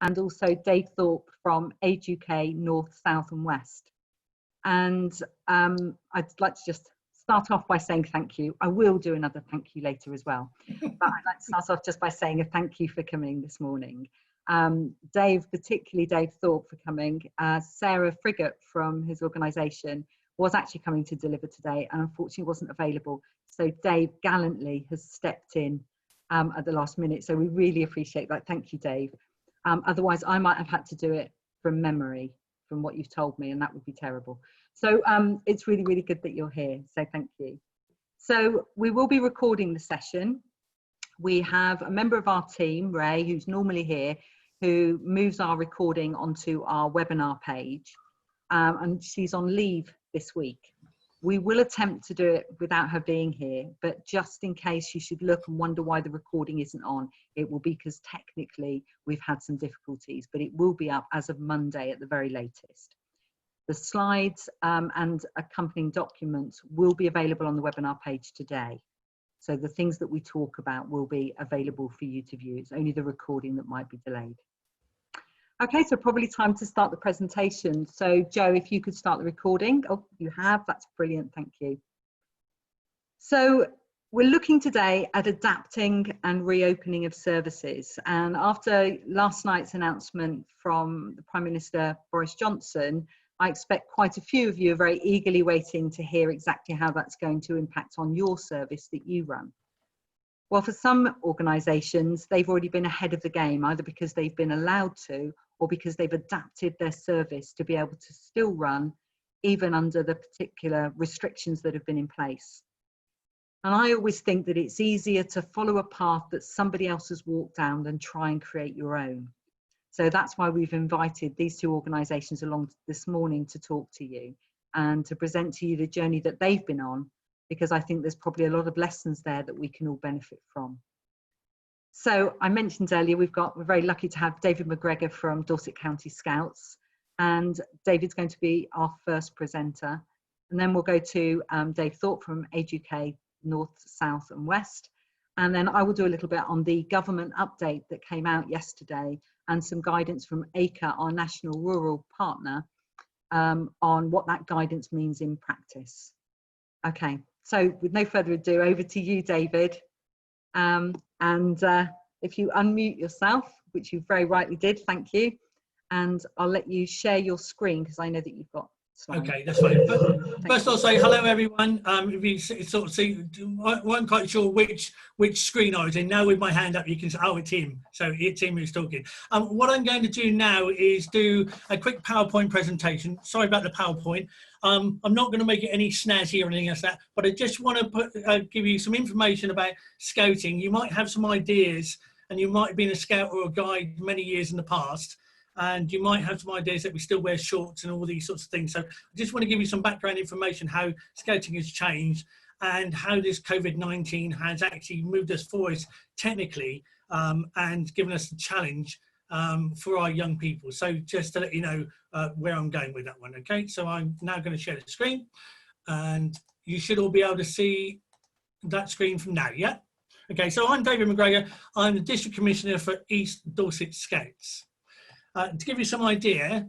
and also Dave Thorpe from Age UK North, South and West. And I'd like to just start off by saying thank you. I will do another thank you later as well, but I'd like to start off just by saying a thank you for coming this morning. Dave, particularly Dave Thorpe, for coming. Sarah Frigate from his organisation was actually coming to deliver today and unfortunately wasn't available. So Dave gallantly has stepped in at the last minute. So we really appreciate that. Thank you, Dave. Otherwise, I might have had to do it from memory, from what you've told me, and that would be terrible. So it's really, really good that you're here. So thank you. So we will be recording the session. We have a member of our team, Ray, who's normally here, who moves our recording onto our webinar page. And she's on leave this week. We will attempt to do it without her being here, but just in case you should look and wonder why the recording isn't on, it will be because technically we've had some difficulties, but it will be up as of Monday at the very latest. The slides and accompanying documents will be available on the webinar page today. So the things that we talk about will be available for you to view. It's only the recording that might be delayed. Okay, so probably time to start the presentation. So Joe, if you could start the recording. Oh, you have, that's brilliant, thank you. So we're looking today at adapting and reopening of services. And after last night's announcement from the Prime Minister Boris Johnson, I expect quite a few of you are very eagerly waiting to hear exactly how that's going to impact on your service that you run. Well, for some organisations, they've already been ahead of the game, either because they've been allowed to or because they've adapted their service to be able to still run even under the particular restrictions that have been in place. And I always think that it's easier to follow a path that somebody else has walked down than try and create your own. So that's why we've invited these two organisations along this morning to talk to you and to present to you the journey that they've been on, because I think there's probably a lot of lessons there that we can all benefit from. So I mentioned earlier, we're very lucky to have David McGregor from Dorset County Scouts, and David's going to be our first presenter. And then we'll go to Dave Thorpe from Age UK North, South and West. And then I will do a little bit on the government update that came out yesterday and some guidance from ACRE, our national rural partner, on what that guidance means in practice. Okay, so with no further ado, over to you, David. If you unmute yourself, which you very rightly did, thank you. And I'll let you share your screen because I know that you've got slides. Okay, that's fine. First I'll say hello everyone. If you sort of see, I wasn't quite sure which screen I was in. Now with my hand up you can say, oh, it's him. So it's him who's talking. What I'm going to do now is do a quick PowerPoint presentation. Sorry about the PowerPoint. I'm not going to make it any snazzy or anything like that, but I just want to give you some information about scouting. You might have some ideas, and you might have been a scout or a guide many years in the past, and you might have some ideas that we still wear shorts and all these sorts of things. So I just want to give you some background information, how scouting has changed and how this COVID-19 has actually moved us forward technically and given us the challenge for our young people. So just to let you know where I'm going with that one, okay? So I'm now going to share the screen, and you should all be able to see that screen from now, yeah? Okay, so I'm David McGregor. I'm the District Commissioner for East Dorset Scouts. To give you some idea,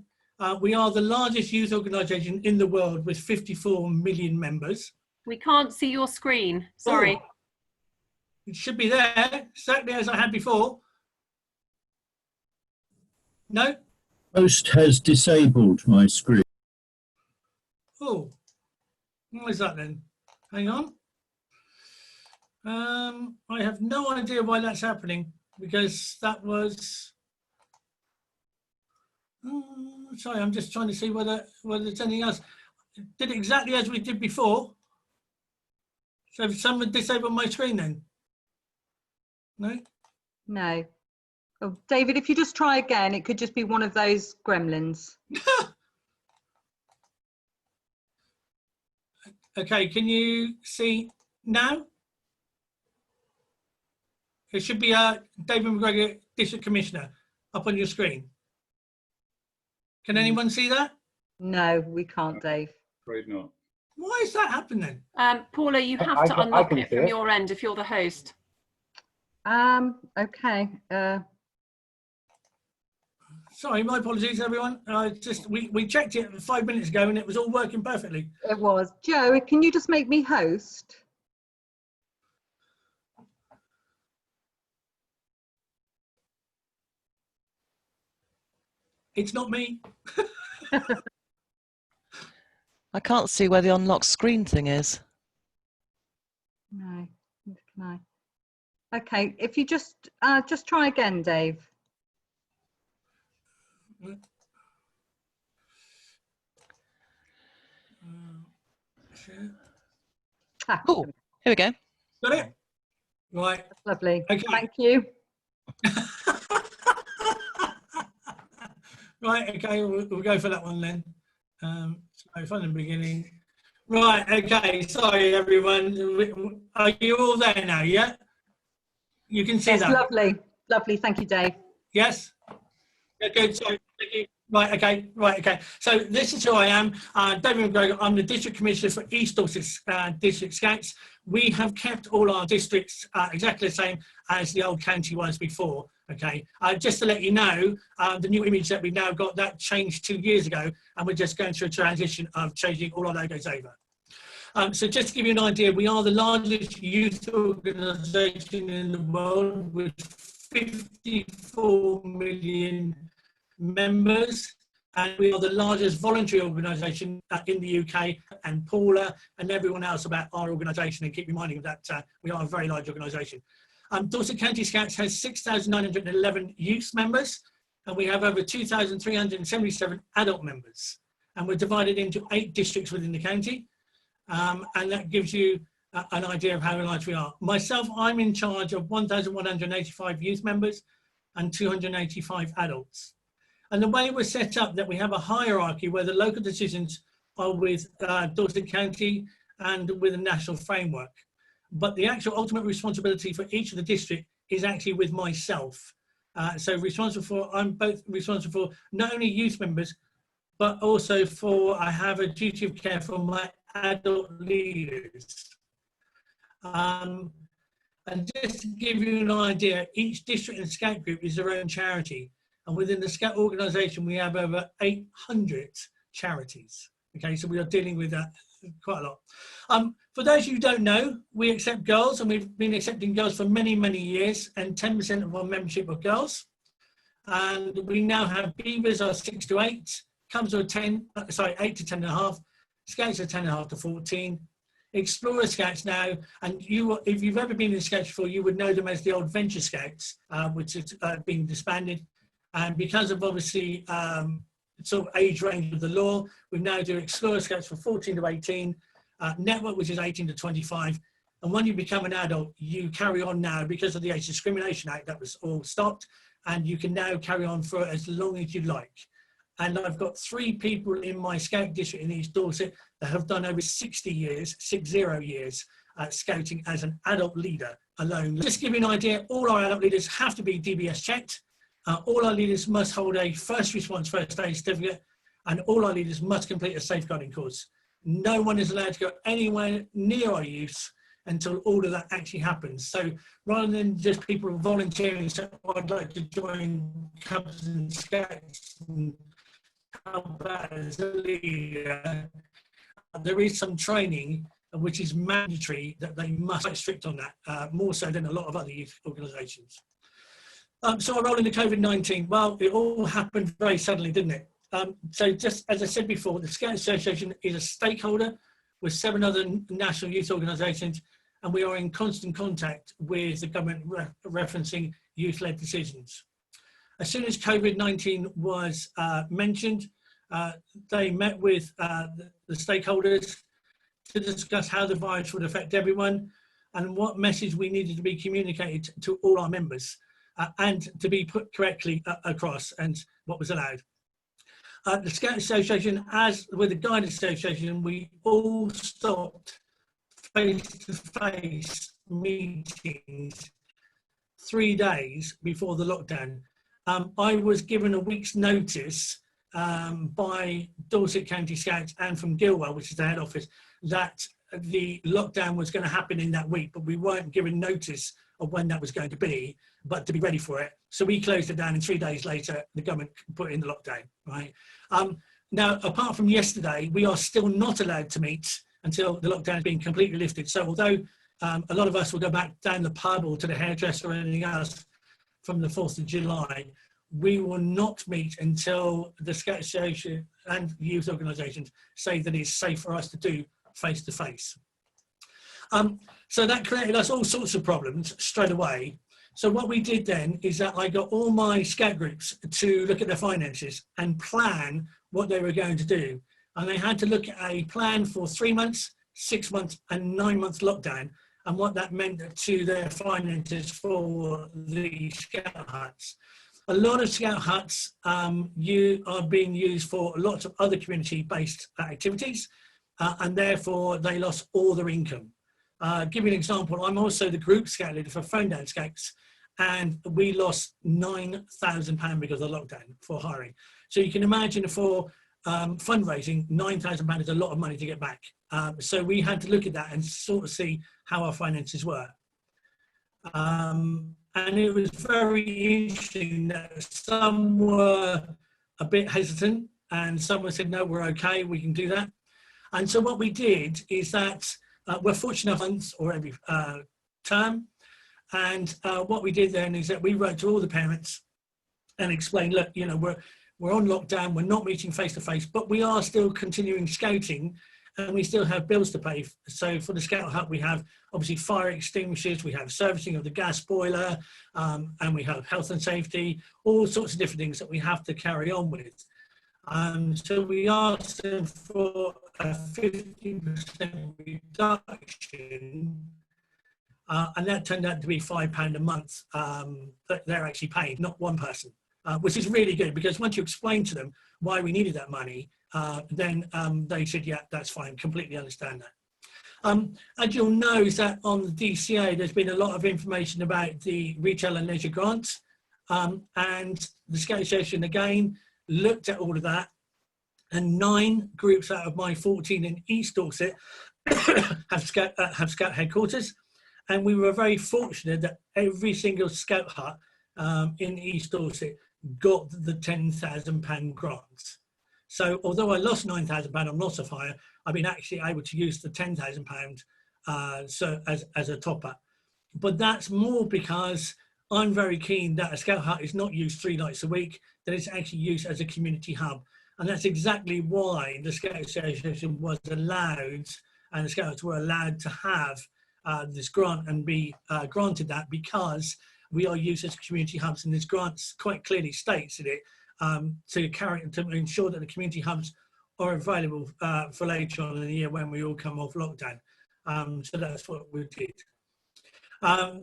we are the largest youth organisation in the world with 54 million members. We can't see your screen, sorry. Oh, it should be there, exactly as I had before. No? Host has disabled my screen. Oh, what is that then? Hang on. I have no idea why that's happening, because that was... sorry, I'm just trying to see whether there's anything else. Did it exactly as we did before. So if someone disabled my screen then? No? No. Oh, David, if you just try again, it could just be one of those gremlins. Okay, can you see now? It should be David McGregor, District Commissioner, up on your screen. Can anyone see that? No, we can't, Dave. Afraid not. Why is that happening? Paula, you have to unlock it from your end if you're the host. Okay. Sorry, my apologies, everyone. We checked it 5 minutes ago and it was all working perfectly. It was. Joe, can you just make me host? It's not me. I can't see where the unlock screen thing is. No, can I? Okay, if you just try again, Dave. Oh, here we go. Got it? Right. That's lovely. Okay. Thank you. Right, okay, we'll go for that one then. So from the beginning. Right, okay, sorry everyone. Are you all there now, yeah? You can see Yes, that? lovely. Lovely, thank you, Dave. Yes? Yeah, good, sorry, thank you. Right, okay. So this is who I am, David McGregor. I'm the District Commissioner for East Dorset District Scouts. We have kept all our districts exactly the same as the old county was before, okay? Just to let you know, the new image that we've now got, that changed 2 years ago, and we're just going through a transition of changing all our logos over. So just to give you an idea, we are the largest youth organisation in the world with 54 million members, and we are the largest voluntary organisation in the UK, and Paula and everyone else about our organisation, and keep reminding them that we are a very large organisation. Dorset County Scouts has 6,911 youth members, and we have over 2,377 adult members, and we're divided into 8 districts within the county, and that gives you an idea of how large we are. Myself, I'm in charge of 1,185 youth members and 285 adults. And the way we're set up, that we have a hierarchy where the local decisions are with Dorset County and with a national framework. But the actual ultimate responsibility for each of the district is actually with myself. So I'm both responsible for not only youth members, but also I have a duty of care for my adult leaders. And just to give you an idea, each district and scout group is their own charity. And within the Scout organisation, we have over 800 charities. Okay, so we are dealing with that quite a lot. For those of you who don't know, we accept girls, and we've been accepting girls for many, many years, and 10% of our membership are girls. And we now have Beavers are 6 to 8, Cubs are 8 to 10 and a half, Scouts are 10 and a half to 14. Explorer Scouts now, and if you've ever been in Scouts before, you would know them as the old Venture Scouts, which has been disbanded. And because of obviously sort of age range of the law, we now do Explorer Scouts for 14 to 18, Network, which is 18 to 25. And when you become an adult, you carry on now because of the Age Discrimination Act that was all stopped, and you can now carry on for as long as you like. And I've got 3 people in my Scout district in East Dorset that have done over 60 years scouting as an adult leader alone. Just to give you an idea, all our adult leaders have to be DBS checked. All our leaders must hold a first response first aid certificate, and all our leaders must complete a safeguarding course. No one is allowed to go anywhere near our youth until all of that actually happens. So rather than just people volunteering, so I'd like to join Cubs and Scouts and help out as a leader, there is some training which is mandatory that they must be strict on that, more so than a lot of other youth organisations. So I roll into COVID-19. Well, it all happened very suddenly, didn't it? So just as I said before, the Scout Association is a stakeholder with 7 other national youth organisations, and we are in constant contact with the government referencing youth-led decisions. As soon as COVID-19 was mentioned, they met with the stakeholders to discuss how the virus would affect everyone and what message we needed to be communicated to all our members. And to be put correctly across, and what was allowed. The Scout Association, as with the Guidance Association, we all stopped face-to-face meetings 3 days before the lockdown. I was given a week's notice by Dorset County Scouts and from Gilwell, which is the head office, that the lockdown was going to happen in that week, but we weren't given notice of when that was going to be, but to be ready for it. So we closed it down, and 3 days later, the government put in the lockdown, right? Now, apart from yesterday, we are still not allowed to meet until the lockdown has been completely lifted. So although a lot of us will go back down the pub or to the hairdresser or anything else from the 4th of July, we will not meet until the Scout Association and youth organisations say that it's safe for us to do face-to-face. So that created us all sorts of problems straight away. So what we did then is that I got all my Scout groups to look at their finances and plan what they were going to do. And they had to look at a plan for 3 months, 6 months and 9 months lockdown, and what that meant to their finances for the Scout huts. A lot of Scout huts are being used for lots of other community-based activities, and therefore they lost all their income. Give you an example, I'm also the group Scout leader for Phone Down Scouts, and we lost £9,000 because of the lockdown for hiring. So you can imagine for fundraising, £9,000 is a lot of money to get back. So we had to look at that and sort of see how our finances were. And it was very interesting that some were a bit hesitant and someone said, no, we're okay, we can do that. And so what we did is that we're fortunate enough or every term. And what we did then is that we wrote to all the parents and explained, look, you know, we're on lockdown, we're not meeting face to face, but we are still continuing scouting and we still have bills to pay. So for the Scout Hut, we have obviously fire extinguishers, we have servicing of the gas boiler, and we have health and safety, all sorts of different things that we have to carry on with. So we asked them for a 50% reduction, and that turned out to be £5 a month that they're actually paying, not one person, which is really good, because once you explain to them why we needed that money, then they said, yeah, that's fine, completely understand that. As you'll know, is that on the DCA, there's been a lot of information about the retail and leisure grants, and the Scout Association, again, looked at all of that, and 9 groups out of my 14 in East Dorset have Scout headquarters, and we were very fortunate that every single Scout hut in East Dorset got the £10,000 grants. So although I lost £9,000 on loss of hire, I've been actually able to use the £10,000 so as a top up. But that's more because I'm very keen that a Scout hut is not used 3 nights a week, that it's actually used as a community hub. And that's exactly why the Scout Association was allowed, and the Scouts were allowed to have this grant and be granted that, because we are used as community hubs, and this grant quite clearly states in it to ensure that the community hubs are available for later on in the year when we all come off lockdown. So that's what we did.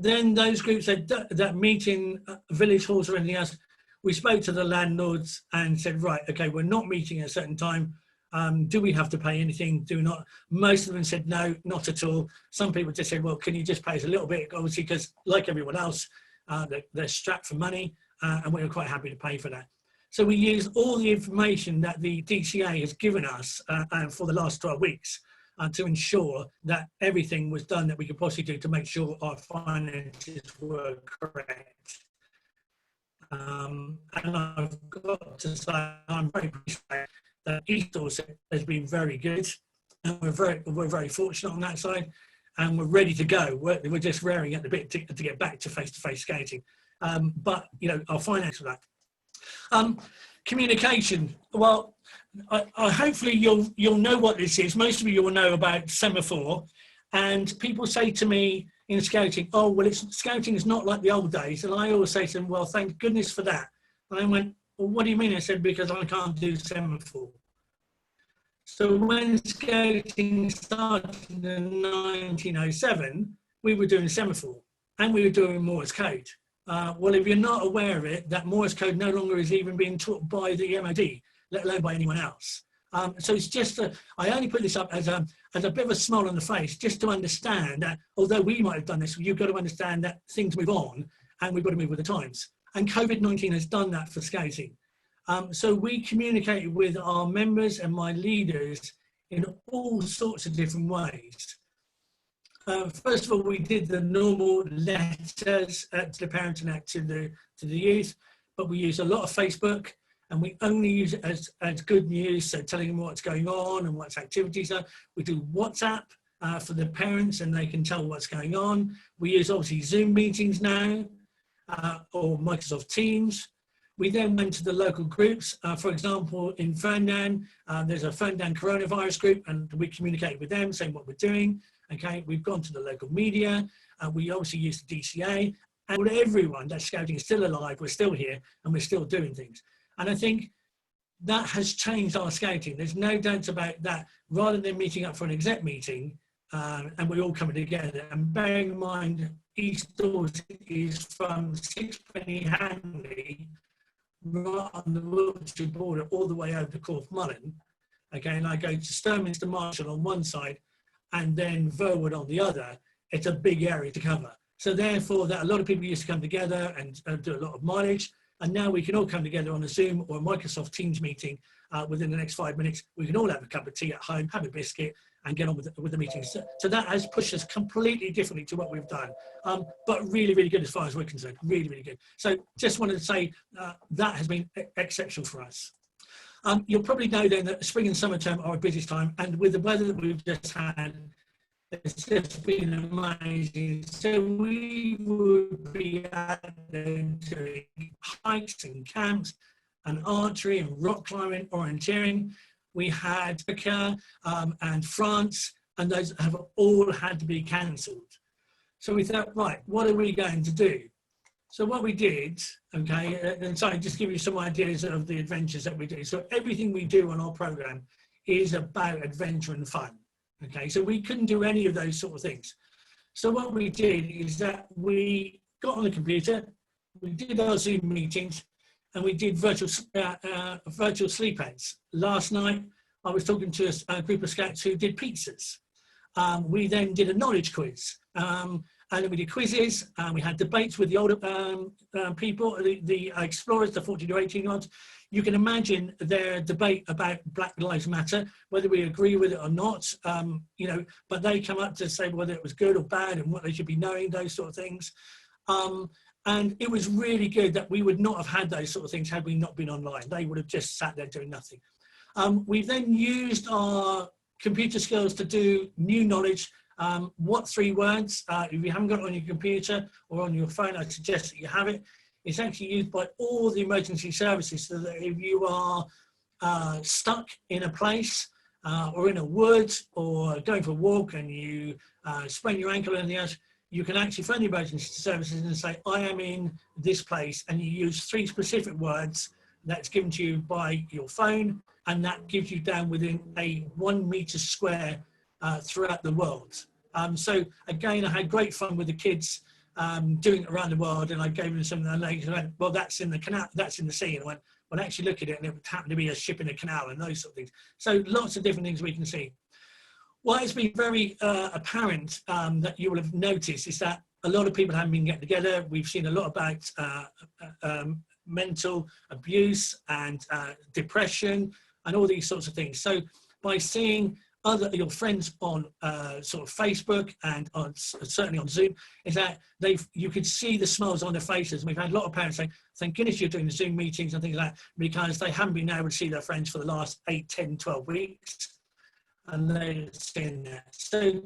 Then those groups that meet in village halls or anything else, we spoke to the landlords and said, right, okay, we're not meeting at a certain time. Do we have to pay anything? Do not? Most of them said, no, not at all. Some people just said, well, can you just pay us a little bit? Obviously, because like everyone else, they're strapped for money, and we were quite happy to pay for that. So we used all the information that the DCA has given us for the last 12 weeks to ensure that everything was done that we could possibly do to make sure our finances were correct. And I've got to say, I'm very pleased that East Dorset has been very good, and we're very fortunate on that side, and we're ready to go. We're just raring at the bit to get back to face-to-face scouting. But you know, our finance for that. Communication. Well, I hopefully you'll know what this is. Most of you will know about Semaphore, and people say to me in scouting, oh, well, scouting is not like the old days. And I always say to them, well, thank goodness for that. And I went, well, what do you mean? I said, because I can't do Semaphore. So when scouting started in 1907, we were doing Semaphore, and we were doing Morse code. Well, if you're not aware of it, that Morse code no longer is even being taught by the MOD, let alone by anyone else. So it's just, I only put this up as a bit of a smile on the face, just to understand that although we might have done this, you've got to understand that things move on and we've got to move with the times. And COVID-19 has done that for scouting. So we communicated with our members and my leaders in all sorts of different ways. First of all, we did the normal letters to the parents and to the youth, but we use a lot of Facebook, and we only use it as good news, so telling them what's going on and what activities are. We do WhatsApp for the parents, and they can tell what's going on. We use obviously Zoom meetings now, or Microsoft Teams. We then went to the local groups. For example, in Ferndown, there's a Ferndown coronavirus group, and we communicate with them, saying what we're doing. Okay, we've gone to the local media. We obviously use the DCA, and everyone that's scouting is still alive. We're still here, and we're still doing things. And I think that has changed our scouting. There's no doubt about that. Rather than meeting up for an exec meeting, and we're all coming together, and bearing in mind, East Dorset is from Sixpenny Hanley, right on the Wiltshire border, all the way over to Corfmullen. Okay, and I go to Sturminster Marshall on one side, and then Verwood on the other. It's a big area to cover. So therefore, that a lot of people used to come together and do a lot of mileage. And now we can all come together on a Zoom or a Microsoft Teams meeting within the next 5 minutes. We can all have a cup of tea at home, have a biscuit, and get on with the meetings. So that has pushed us completely differently to what we've done. But really, really good as far as we're concerned. Really, really good. So just wanted to say that has been exceptional for us. You'll probably know then that spring and summer term are our busiest time, and with the weather that we've just had, it's just been amazing. So we would be out there doing hikes and camps and archery and rock climbing, orienteering. We had Africa and France, and those have all had to be cancelled. So we thought, right, what are we going to do? So what we did, okay, and so I just give you some ideas of the adventures that we do. So everything we do on our program is about adventure and fun, okay? So we couldn't do any of those sort of things. So what we did is that we got on the computer, we did our Zoom meetings, and we did virtual sleepouts. Last night, I was talking to a group of scouts who did pizzas. We then did a knowledge quiz. And then we did quizzes, we had debates with the older people, the explorers, the 14 to 18 year olds. You can imagine their debate about Black Lives Matter, whether we agree with it or not, you know, but they come up to say whether it was good or bad and what they should be knowing, those sort of things. And it was really good that we would not have had those sort of things had we not been online. They would have just sat there doing nothing. We've then used our computer skills to do new knowledge. What 3 words, if you haven't got it on your computer or on your phone, I suggest that you have it. It's actually used by all the emergency services, so that if you are stuck in a place or in a wood or going for a walk and you sprain your ankle or anything else, you can actually phone the emergency services and say, I am in this place, and you use 3 specific words that's given to you by your phone, and that gives you down within a 1 meter square throughout the world. So again, I had great fun with the kids doing it around the world, and I gave them some of the legs and went, well, that's in the canal, that's in the sea. And I went, well, actually look at it, and it happened to be a ship in a canal and those sort of things. So lots of different things we can see. What has been very apparent that you will have noticed is that a lot of people haven't been getting together. We've seen a lot about mental abuse and depression and all these sorts of things. So by seeing your friends on sort of Facebook and certainly on Zoom, is that you could see the smiles on their faces. And we've had a lot of parents saying, thank goodness you're doing the Zoom meetings and things like that, because they haven't been able to see their friends for the last 8, 10, 12 weeks. And they're seeing that. So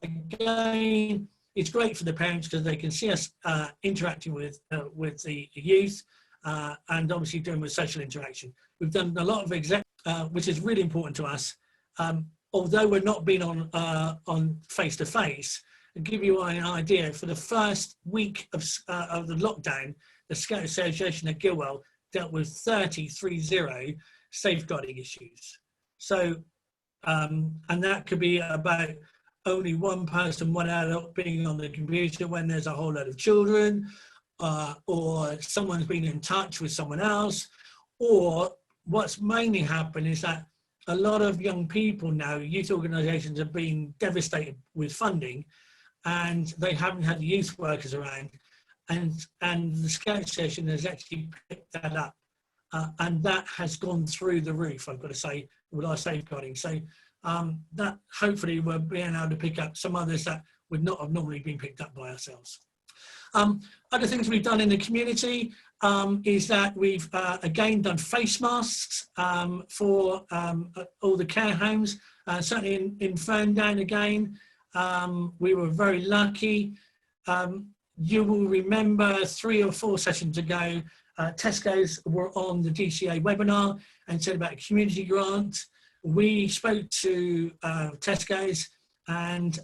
again, it's great for the parents because they can see us interacting with the youth and obviously doing with social interaction. We've done a lot of exec, which is really important to us. Although we're not being on face-to-face, to give you an idea, for the first week of the lockdown, the Scout Association at Gilwell dealt with 30 safeguarding issues. So, and that could be about only one person, one adult being on the computer when there's a whole load of children, or someone's been in touch with someone else, or what's mainly happened is that a lot of young people now, youth organisations have been devastated with funding, and they haven't had the youth workers around, and the Scout Association has actually picked that up, and that has gone through the roof, I've got to say, with our safeguarding. So that hopefully we're being able to pick up some others that would not have normally been picked up by ourselves. Other things we've done in the community is that we've again done face masks for all the care homes, certainly in Ferndown again. We were very lucky. You will remember 3 or 4 sessions ago, Tesco's were on the DCA webinar and said about a community grant. We spoke to Tesco's and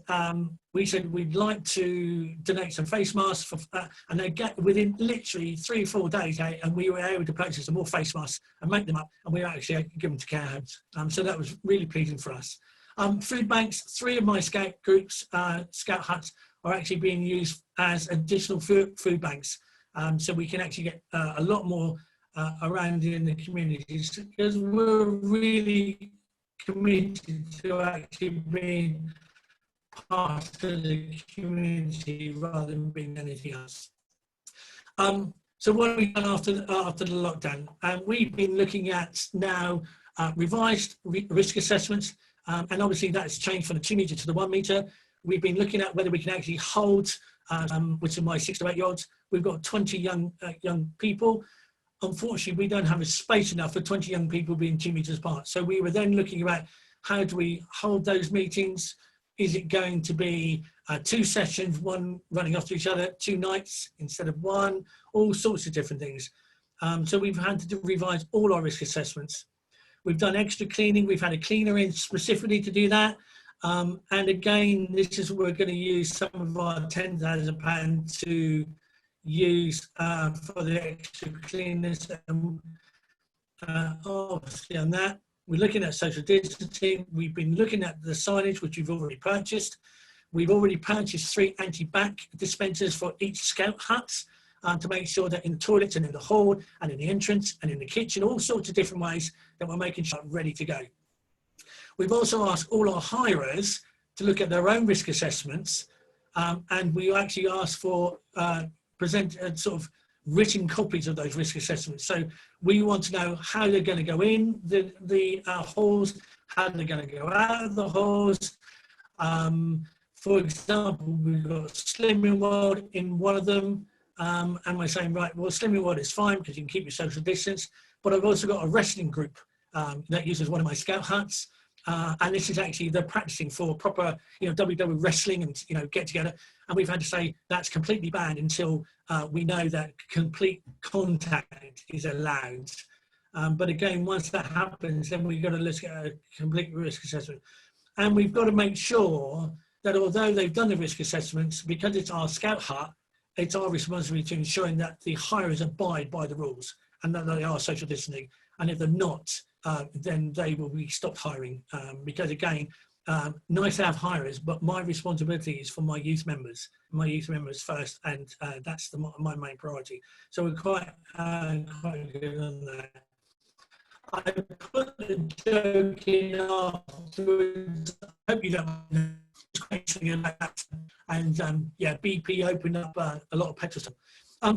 we said we'd like to donate some face masks for, and they get within literally 3 or 4 days, and we were able to purchase some more face masks and make them up, and we were actually able to give them to care homes. So that was really pleasing for us. Food banks, 3 of my scout groups, scout huts, are actually being used as additional food banks. So we can actually get a lot more around in the communities, because we're really committed to actually being part of the community rather than being anything else. So what have we done after the lockdown? We've been looking at now revised risk assessments, and obviously that's changed from the 2 metre to the 1 metre. We've been looking at whether we can actually hold, which are my 6 to 8 year olds. We've got 20 young people. Unfortunately, we don't have a space enough for 20 young people being 2 metres apart. So we were then looking about how do we hold those meetings? Is it going to be 2 sessions, 1 running after each other, 2 nights instead of 1, all sorts of different things. So we've had to revise all our risk assessments. We've done extra cleaning. We've had a cleaner in specifically to do that. And again, this is what we're going to use some of our £10,000 to use for the extra cleaners. Obviously on that, we're looking at social distancing. We've been looking at the signage, which we've already purchased. We've already purchased 3 anti-bac dispensers for each scout hut to make sure that in the toilets and in the hall and in the entrance and in the kitchen, all sorts of different ways that we're making sure we're ready to go. We've also asked all our hirers to look at their own risk assessments, and we actually asked for present sort of written copies of those risk assessments. So we want to know how they're going to go in the halls, how they're going to go out of the halls. For example, we've got Slimming World in one of them, and we're saying, right, well, Slimming World is fine because you can keep your social distance, but I've also got a wrestling group that uses one of my scout huts. And this is actually, they're practicing for proper, WWE wrestling and, get together. And we've had to say that's completely banned until we know that complete contact is allowed. But again, once that happens, then we've got to look at a complete risk assessment. And we've got to make sure that although they've done the risk assessments, because it's our scout hut, it's our responsibility to ensuring that the hirers abide by the rules and that they are social distancing. And if they're not, then they will be stopped hiring, because again, nice to have hirers, but my responsibility is for my youth members first, and that's my main priority. So we're quite good on that. I put the joke in afterwards. I hope you don't mind. Like that. And yeah, BP opened up a lot of petrol stuff.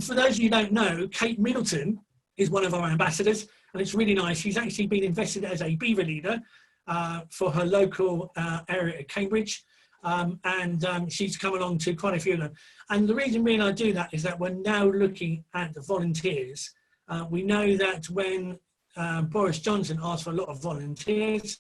For those of you who don't know, Kate Middleton is one of our ambassadors. And it's really nice. She's actually been invested as a beaver leader for her local area at Cambridge. And she's come along to quite a few of them. And the reason me and I do that is that we're now looking at the volunteers. We know that when Boris Johnson asked for a lot of volunteers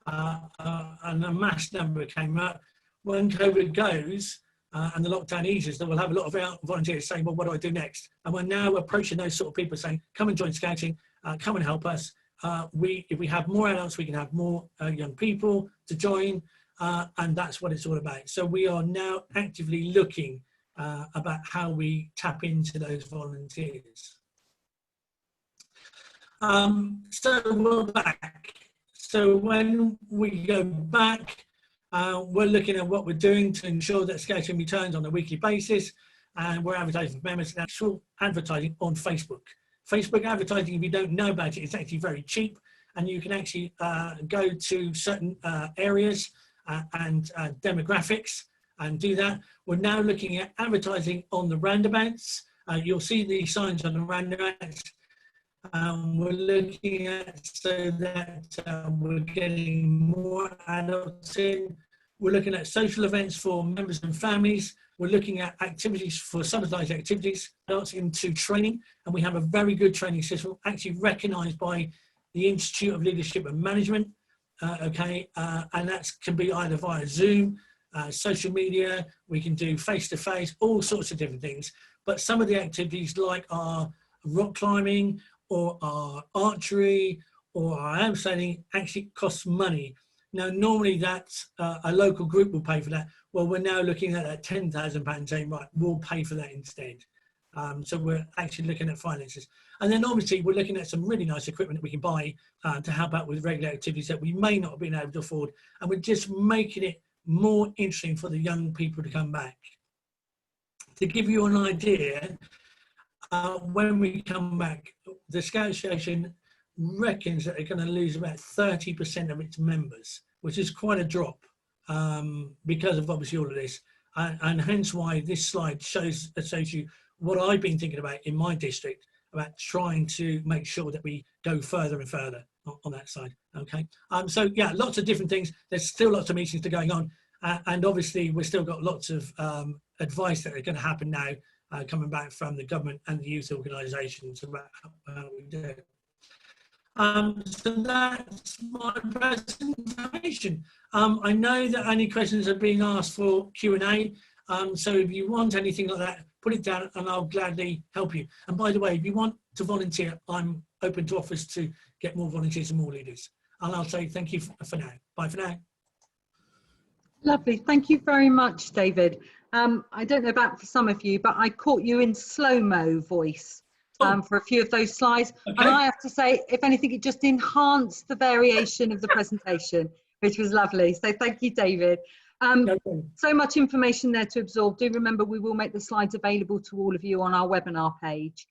and a mass number came up, when COVID goes and the lockdown eases, then we'll have a lot of volunteers saying, well, what do I do next? And we're now approaching those sort of people saying, come and join scouting. Come and help us. If we have more adults, we can have more young people to join, and that's what it's all about. So we are now actively looking about how we tap into those volunteers. So we're back. So when we go back, we're looking at what we're doing to ensure that scouting returns on a weekly basis, and we're advertising for members and actual advertising on Facebook. Facebook advertising, if you don't know about it, it's actually very cheap, and you can actually go to certain areas and demographics and do that. We're now looking at advertising on the roundabouts. You'll see the signs on the roundabouts. We're looking at so that we're getting more adults in. We're looking at social events for members and families. We're looking at activities for subsidised activities, starts into training, and we have a very good training system, actually recognised by the Institute of Leadership and Management. And that can be either via Zoom, social media, we can do face-to-face, all sorts of different things. But some of the activities like our rock climbing or our archery or our abseiling actually costs money. Now, normally that's a local group will pay for that. Well, we're now looking at that £10,000 saying, right, we'll pay for that instead. So we're actually looking at finances. And then obviously we're looking at some really nice equipment that we can buy to help out with regular activities that we may not have been able to afford. And we're just making it more interesting for the young people to come back. To give you an idea, when we come back, the Scout Association reckons that they're going to lose about 30% of its members, which is quite a drop because of obviously all of this. And hence why this slide shows you what I've been thinking about in my district, about trying to make sure that we go further and further on that side. Okay. So yeah, lots of different things. There's still lots of meetings to going on. And obviously we've still got lots of advice that are going to happen now coming back from the government and the youth organisations about how we do it. So that's my presentation. I know that any questions are being asked for Q&A. So if you want anything like that, put it down and I'll gladly help you. And by the way, if you want to volunteer, I'm open to offers to get more volunteers and more leaders. And I'll say thank you for now. Bye for now. Lovely. Thank you very much, David. I don't know about for some of you, but I caught you in slow-mo voice for a few of those slides. Okay. And I have to say, if anything, it just enhanced the variation of the presentation, which was lovely. So thank you, David. So much information there to absorb. Do remember, we will make the slides available to all of you on our webinar page.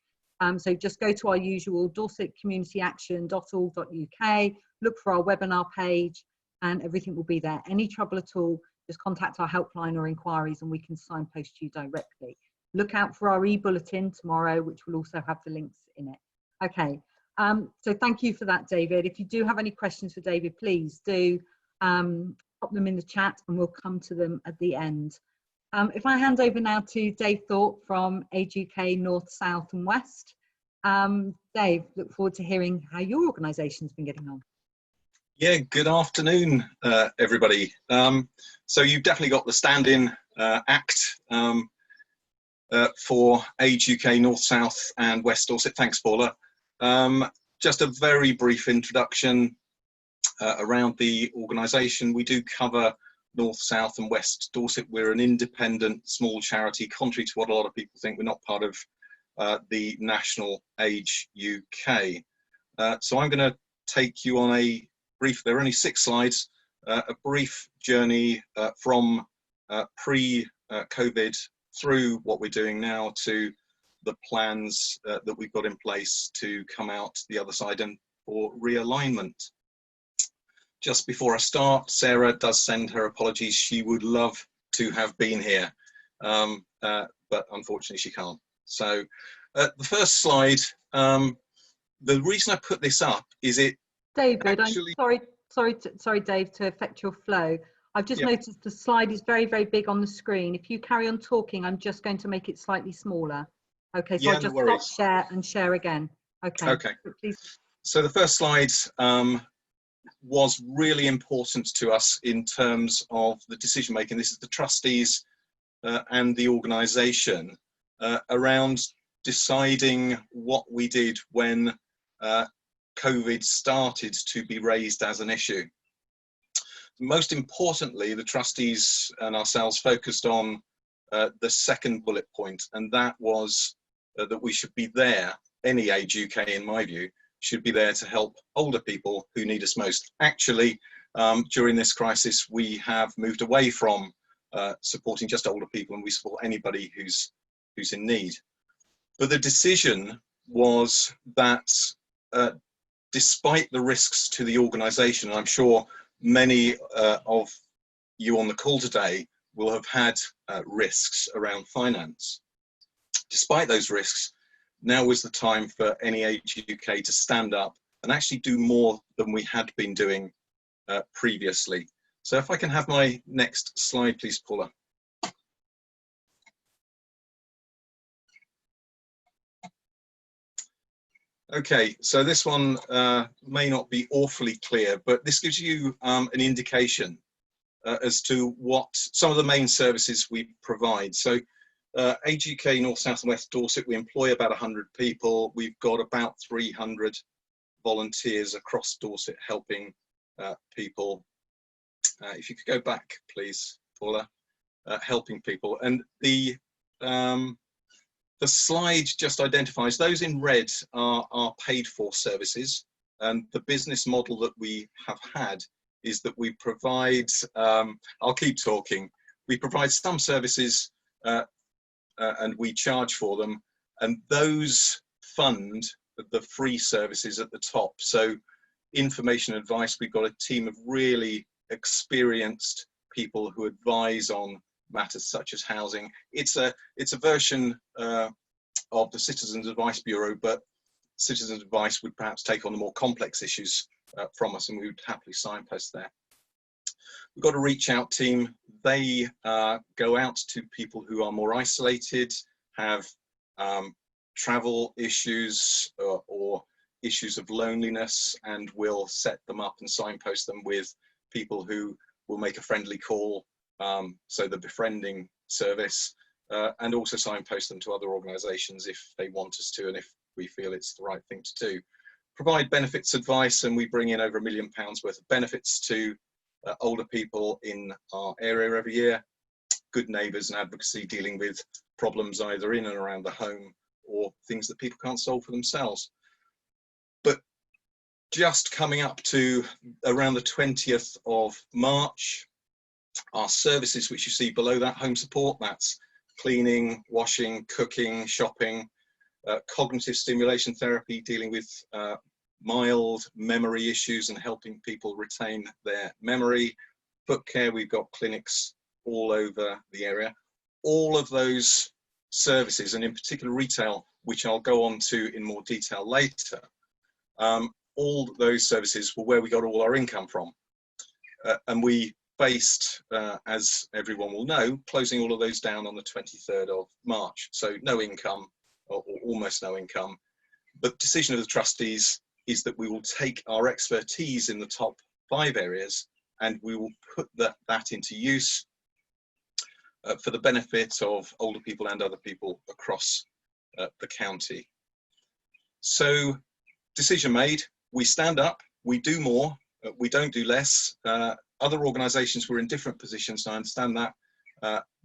So just go to our usual dorsetcommunityaction.org.uk, look for our webinar page, and everything will be there. Any trouble at all, just contact our helpline or inquiries and we can signpost you directly. Look out for our e-bulletin tomorrow, which will also have the links in it. Okay, so thank you for that, David. If you do have any questions for David, please do pop them in the chat and we'll come to them at the end. If I hand over now to Dave Thorpe from Age UK North, South and West. Dave, look forward to hearing how your organisation's been getting on. Yeah, good afternoon, everybody. So you've definitely got the stand-in act for Age UK North, South and West Dorset. Thanks, Paula. Just a very brief introduction around the organisation. We do cover North, South and West Dorset. We're an independent small charity, contrary to what a lot of people think. We're not part of the national Age UK. So I'm going to take you on a brief, there are only 6 slides, a brief journey from pre-COVID through what we're doing now to the plans that we've got in place to come out the other side and for realignment. Just before I start, Sarah does send her apologies. She would love to have been here, but unfortunately she can't. So the first slide, the reason I put this up is it David, actually, I'm sorry, Dave, to affect your flow. I've just noticed the slide is very, very big on the screen. If you carry on talking, I'm just going to make it slightly smaller. Okay, so I'll just stop share and share again. Okay. Okay. Please. So the first slide was really important to us in terms of the decision making. This is the trustees and the organisation around deciding what we did when COVID started to be raised as an issue. Most importantly, the trustees and ourselves focused on the second bullet point, and that was that we should be there, any Age UK in my view, should be there to help older people who need us most. Actually, during this crisis, we have moved away from supporting just older people and we support anybody who's in need. But the decision was that despite the risks to the organisation, I'm sure many of you on the call today will have had risks around finance. Despite those risks, now was the time for any Age UK to stand up and actually do more than we had been doing previously. So if I can have my next slide, please, Paula. Okay, so this one may not be awfully clear, but this gives you an indication as to what some of the main services we provide. So Age UK North, South and West Dorset, we employ about 100 people. We've got about 300 volunteers across Dorset helping people. If you could go back, please, Paula, helping people. And the slide just identifies those in red are paid for services, and the business model that we have had is that we provide, I'll keep talking, we provide some services and we charge for them, and those fund the free services at the top. So information advice, we've got a team of really experienced people who advise on matters such as housing. It's a version of the Citizens Advice Bureau, but Citizens Advice would perhaps take on the more complex issues from us, and we would happily signpost there. We've got a reach out team. They go out to people who are more isolated, have travel issues or issues of loneliness, and will set them up and signpost them with people who will make a friendly call, so the befriending service, and also signpost them to other organisations if they want us to and if we feel it's the right thing to do. Provide benefits advice, and we bring in over £1 million worth of benefits to older people in our area every year. Good neighbours and advocacy, dealing with problems either in and around the home or things that people can't solve for themselves. But just coming up to around the 20th of March, our services, which you see below that, home support, that's cleaning, washing, cooking, shopping, cognitive stimulation therapy, dealing with mild memory issues and helping people retain their memory. Foot care, we've got clinics all over the area. All of those services, and in particular retail, which I'll go on to in more detail later, all those services were where we got all our income from. And we based, as everyone will know, closing all of those down on the 23rd of March. So no income, or almost no income. But decision of the trustees is that we will take our expertise in the top 5 areas and we will put that into use for the benefit of older people and other people across the county. So decision made, we stand up, we do more, we don't do less. Other organisations were in different positions, I understand that,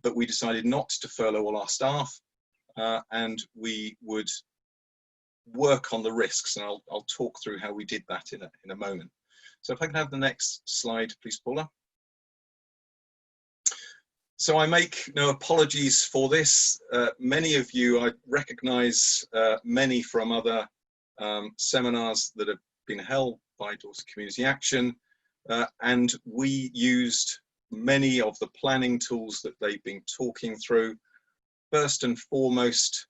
but we decided not to furlough all our staff, and we would work on the risks, and I'll talk through how we did that in a moment. So if I can have the next slide, please, Paula. So I make no apologies for this. Many of you, I recognise many from other seminars that have been held by Dorset Community Action, and we used many of the planning tools that they've been talking through. First and foremost,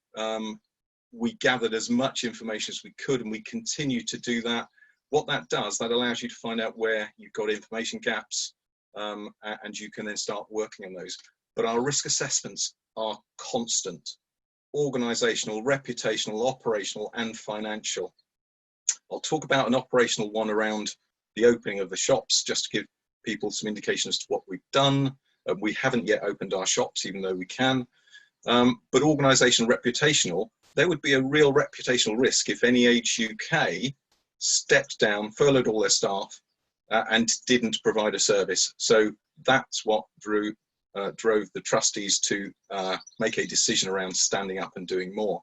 we gathered as much information as we could, and we continue to do that. What that does, that allows you to find out where you've got information gaps, and you can then start working on those. But our risk assessments are constant: organisational, reputational, operational and financial. I'll talk about an operational one around the opening of the shops, just to give people some indication as to what we've done. We haven't yet opened our shops, even though we can. But organisational, reputational, there would be a real reputational risk if any Age UK stepped down, furloughed all their staff, and didn't provide a service. So that's what drove the trustees to make a decision around standing up and doing more.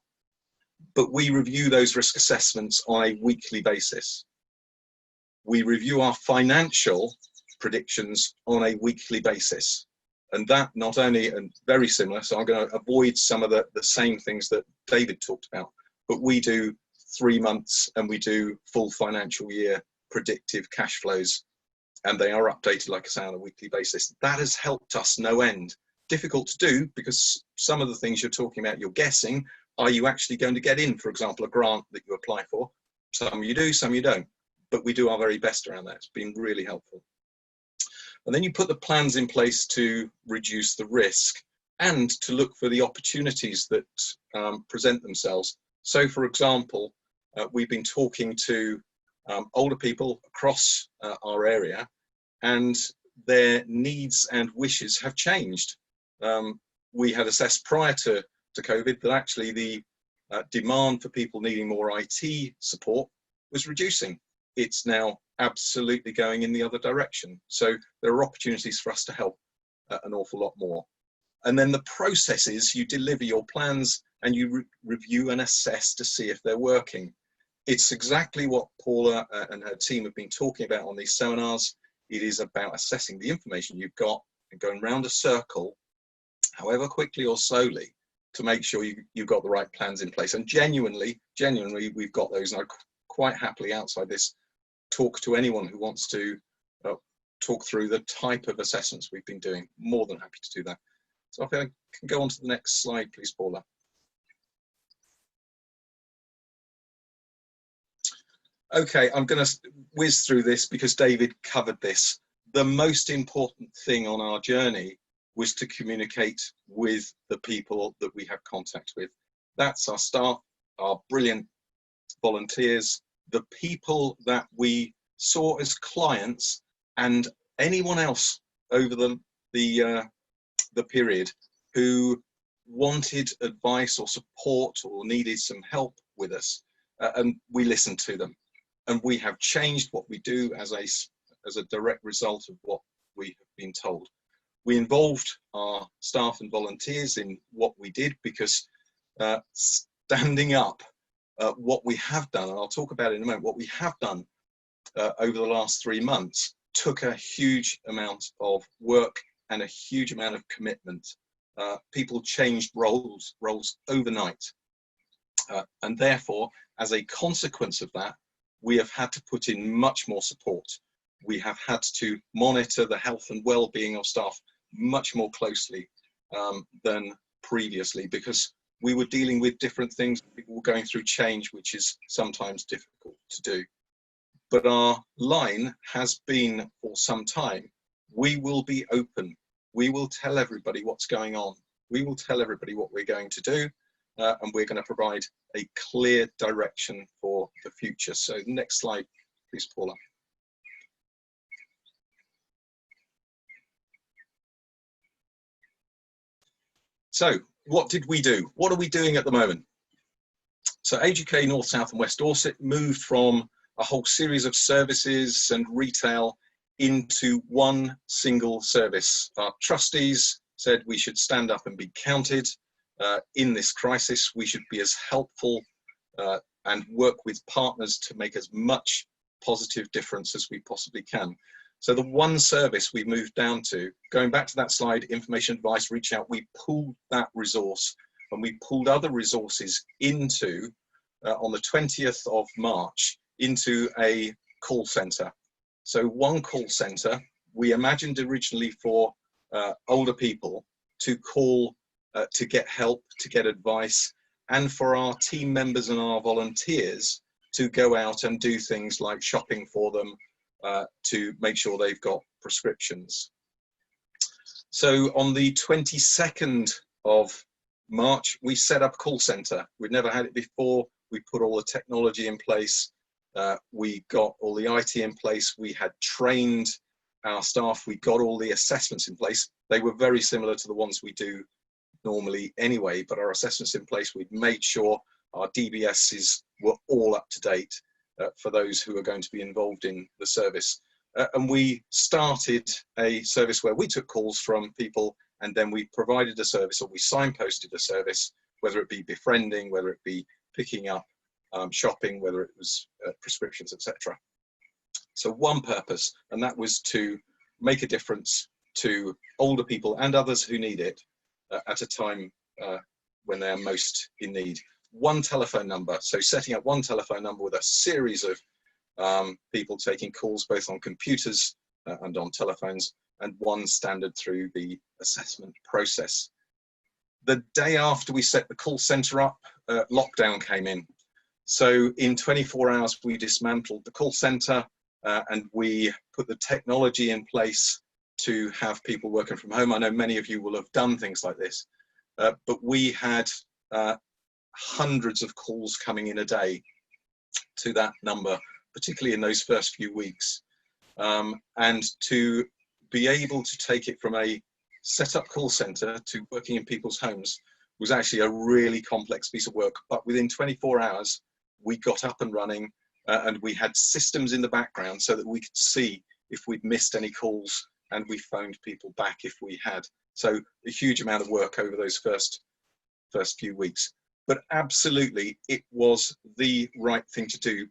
But we review those risk assessments on a weekly basis. We review our financial predictions on a weekly basis. And that not only, and very similar, so I'm going to avoid some of the same things that David talked about, but we do 3 months and we do full financial year predictive cash flows, and they are updated, like I say, on a weekly basis. That has helped us no end. Difficult to do because some of the things you're talking about, you're guessing. Are you actually going to get in, for example, a grant that you apply for? Some you do, some you don't, but we do our very best around that. It's been really helpful. And then you put the plans in place to reduce the risk and to look for the opportunities that present themselves. So, for example, we've been talking to older people across our area, and their needs and wishes have changed. We had assessed prior to COVID that actually the demand for people needing more IT support was reducing. It's now absolutely going in the other direction. So there are opportunities for us to help an awful lot more. And then the process is you deliver your plans and you review and assess to see if they're working. It's exactly what Paula and her team have been talking about on these seminars. It is about assessing the information you've got and going round a circle, however quickly or slowly, to make sure you've got the right plans in place. And genuinely, we've got those. And I quite happily, outside this, talk to anyone who wants to talk through the type of assessments we've been doing. More than happy to do that. So if I can go on to the next slide, please, Paula. Okay, I'm going to whiz through this because David covered this. The most important thing on our journey was to communicate with the people that we have contact with. That's our staff, our brilliant volunteers, the people that we saw as clients, and anyone else over the period who wanted advice or support or needed some help with us, and we listened to them. And we have changed what we do as a direct result of what we have been told. We involved our staff and volunteers in what we did because standing up what we have done, and I'll talk about it in a moment, what we have done over the last 3 months took a huge amount of work and a huge amount of commitment. People changed roles overnight. And therefore, as a consequence of that, we have had to put in much more support. We have had to monitor the health and well-being of staff much more closely than previously, because we were dealing with different things. People were going through change, which is sometimes difficult to do. But our line has been for some time, we will be open. We will tell everybody what's going on. We will tell everybody what we're going to do, and we're going to provide a clear direction for the future. So next slide, please, Paula. So what did we do? What are we doing at the moment? So Age UK North, South and West Dorset moved from a whole series of services and retail into one single service. Our trustees said we should stand up and be counted. In this crisis, we should be as helpful and work with partners to make as much positive difference as we possibly can. So the one service we moved down to, going back to that slide, information, advice, reach out, we pulled that resource and we pulled other resources into, on the 20th of March, into a call centre. So one call centre, we imagined originally for older people to call to get help, to get advice, and for our team members and our volunteers to go out and do things like shopping for them, to make sure they've got prescriptions. So on the 22nd of March, we set up a call centre. We'd never had it before. We put all the technology in place. We got all the IT in place. We had trained our staff. We got all the assessments in place. They were very similar to the ones we do normally anyway, but our assessments in place, we'd made sure our DBSs were all up to date for those who are going to be involved in the service. And we started a service where we took calls from people, and then we provided a service, or we signposted a service, whether it be befriending, whether it be picking up, shopping, whether it was prescriptions, etc. So one purpose, and that was to make a difference to older people and others who need it at a time when they are most in need. One telephone number, so setting up one telephone number with a series of people taking calls both on computers and on telephones, and one standard through the assessment process. The day after we set the call centre up, lockdown came in. So in 24 hours, we dismantled the call centre and we put the technology in place to have people working from home. I know many of you will have done things like this, but we had hundreds of calls coming in a day to that number, particularly in those first few weeks. And to be able to take it from a set up call center to working in people's homes was actually a really complex piece of work. But within 24 hours, we got up and running, and we had systems in the background so that we could see if we'd missed any calls, and we phoned people back if we had. So a huge amount of work over those first few weeks. But absolutely, it was the right thing to do,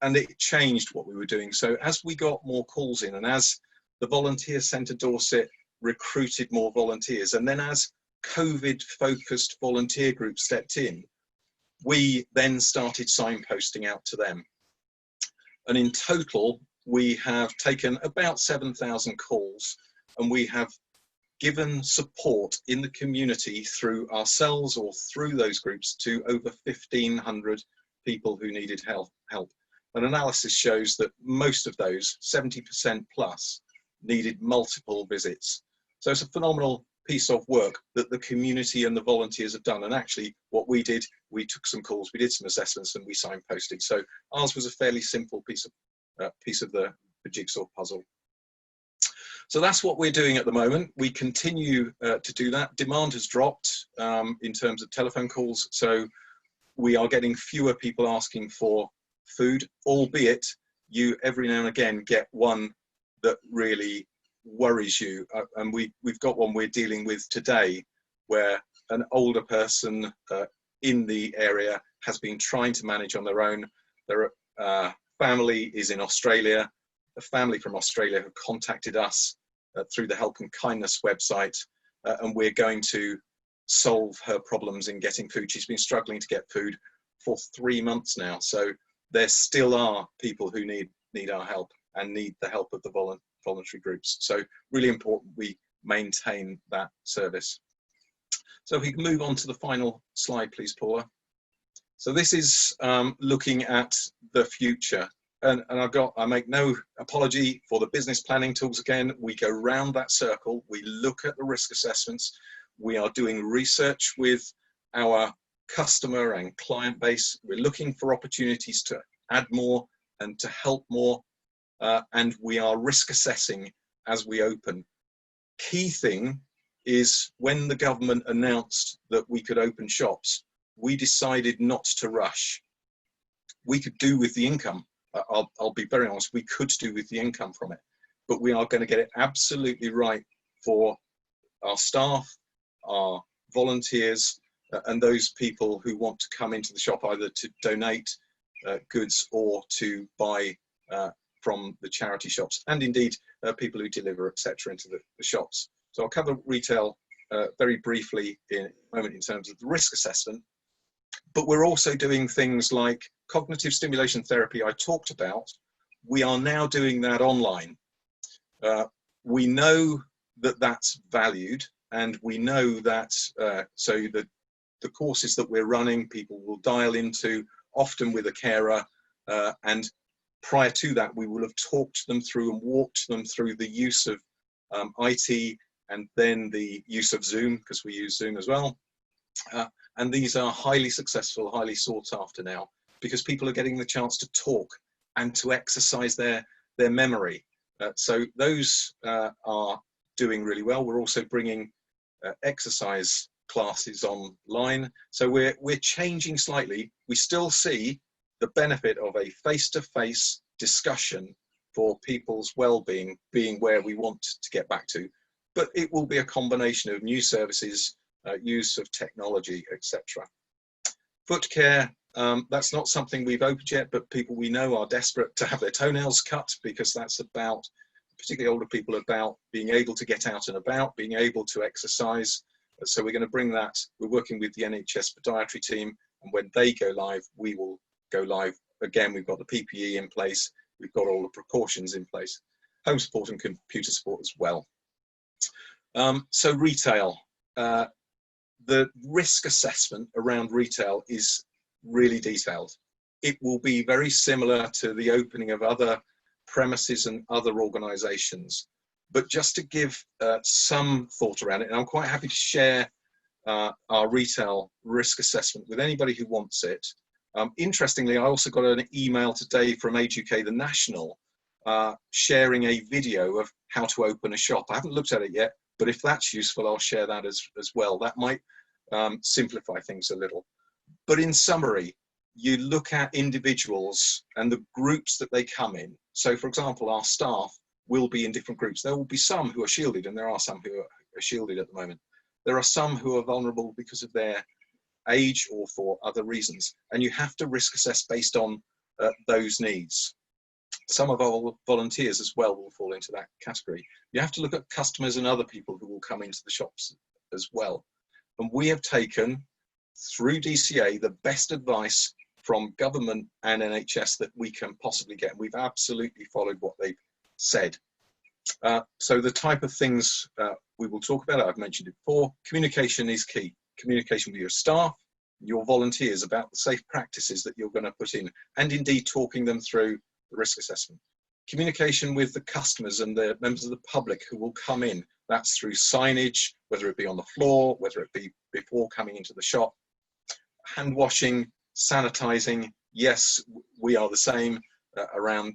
and it changed what we were doing. So as we got more calls in, and as the Volunteer Centre Dorset recruited more volunteers, and then as COVID-focused volunteer groups stepped in, we then started signposting out to them. And in total, we have taken about 7,000 calls, and we have given support in the community through ourselves or through those groups to over 1,500 people who needed help. An analysis shows that most of those, 70% plus, needed multiple visits. So it's a phenomenal piece of work that the community and the volunteers have done. And actually what we did, we took some calls, we did some assessments, and we signposted. So ours was a fairly simple piece of the jigsaw puzzle. So that's what we're doing at the moment. We continue to do that. Demand has dropped in terms of telephone calls. So we are getting fewer people asking for food, albeit you every now and again get one that really worries you. And we've got one we're dealing with today where an older person in the area has been trying to manage on their own. Their family is in Australia. A family from Australia have contacted us through the Help and Kindness website, and we're going to solve her problems in getting food. She's been struggling to get food for 3 months now. So there still are people who need our help and need the help of the voluntary groups. So really important we maintain that service. So if we can move on to the final slide, please, Paula. So this is looking at the future. And I make no apology for the business planning tools again. We go round that circle. We look at the risk assessments. We are doing research with our customer and client base. We're looking for opportunities to add more and to help more. And we are risk assessing as we open. Key thing is when the government announced that we could open shops, we decided not to rush. We could do with the income. I'll be very honest, we could do with the income from it, but we are going to get it absolutely right for our staff, our volunteers, and those people who want to come into the shop either to donate goods or to buy from the charity shops, and indeed people who deliver, etc., into the shops. So I'll cover retail very briefly in a moment in terms of the risk assessment. But we're also doing things like cognitive stimulation therapy I talked about. We are now doing that online. We know that that's valued, and we know that so the courses that we're running, people will dial into, often with a carer, and prior to that, we will have talked them through and walked them through the use of IT, and then the use of Zoom, because we use Zoom as well. And these are highly successful, highly sought after now, because people are getting the chance to talk and to exercise their memory. So those are doing really well. We're also bringing exercise classes online. So we're changing slightly. We still see the benefit of a face-to-face discussion for people's well-being being where we want to get back to, but it will be a combination of new services, use of technology, etc. Foot care, that's not something we've opened yet, but people we know are desperate to have their toenails cut, because that's about, particularly older people, about being able to get out and about, being able to exercise. So we're going to bring that. We're working with the NHS podiatry team, and when they go live, we will go live. Again, we've got the PPE in place. We've got all the precautions in place. Home support and computer support as well. So retail. The risk assessment around retail is really detailed. It will be very similar to the opening of other premises and other organisations. But just to give some thought around it, and I'm quite happy to share our retail risk assessment with anybody who wants it. Interestingly, I also got an email today from Age UK, the National, sharing a video of how to open a shop. I haven't looked at it yet, but if that's useful, I'll share that as well. That might simplify things a little. But in summary, you look at individuals and the groups that they come in. So for example, our staff will be in different groups. There will be some who are shielded, and there are some who are shielded at the moment. There are some who are vulnerable because of their age or for other reasons, and you have to risk assess based on those needs. Some of our volunteers as well will fall into that category. You have to look at customers and other people who will come into the shops as well. And we have taken, through DCA, the best advice from government and NHS that we can possibly get. We've absolutely followed what they've said. So the type of things we will talk about, I've mentioned it before. Communication is key. Communication with your staff, your volunteers about the safe practices that you're going to put in, and indeed talking them through the risk assessment. Communication with the customers and the members of the public who will come in. That's through signage, whether it be on the floor, whether it be before coming into the shop. Hand washing, sanitizing. Yes, we are the same around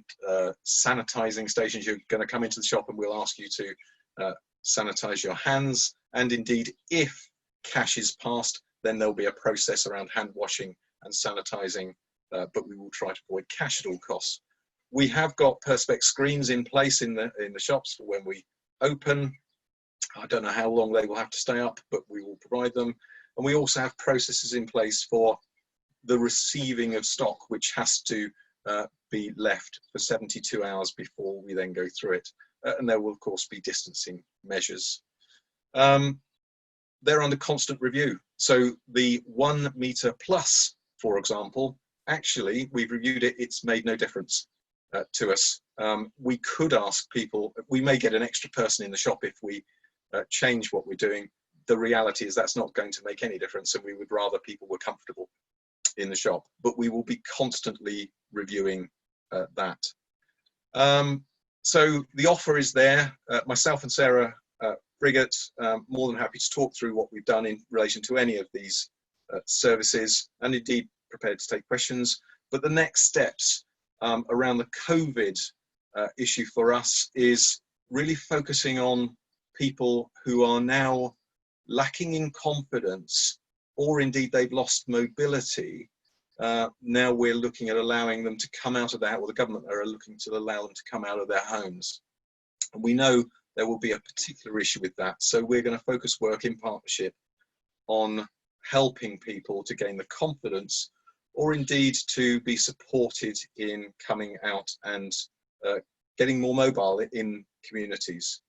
sanitizing stations. You're going to come into the shop and we'll ask you to sanitize your hands. And indeed, if cash is passed, then there'll be a process around hand washing and sanitizing, but we will try to avoid cash at all costs. We have got Perspex screens in place in the shops for when we open. I don't know how long they will have to stay up, but we will provide them. And we also have processes in place for the receiving of stock, which has to be left for 72 hours before we then go through it. And there will, of course, be distancing measures. They're under constant review. So the 1 metre plus, for example, actually, we've reviewed it, it's made no difference to us. We could ask people, we may get an extra person in the shop if we change what we're doing. The reality is that's not going to make any difference, and we would rather people were comfortable in the shop, but we will be constantly reviewing that. So the offer is there. Myself and Sarah Frigate, more than happy to talk through what we've done in relation to any of these services, and indeed prepared to take questions. But the next steps around the COVID issue for us is really focusing on people who are now lacking in confidence, or indeed they've lost mobility. Now we're looking at allowing them to come out of their, or the government are looking to allow them to come out of their homes. And we know there will be a particular issue with that. So we're going to focus work in partnership on helping people to gain the confidence, or indeed to be supported in coming out and getting more mobile in communities.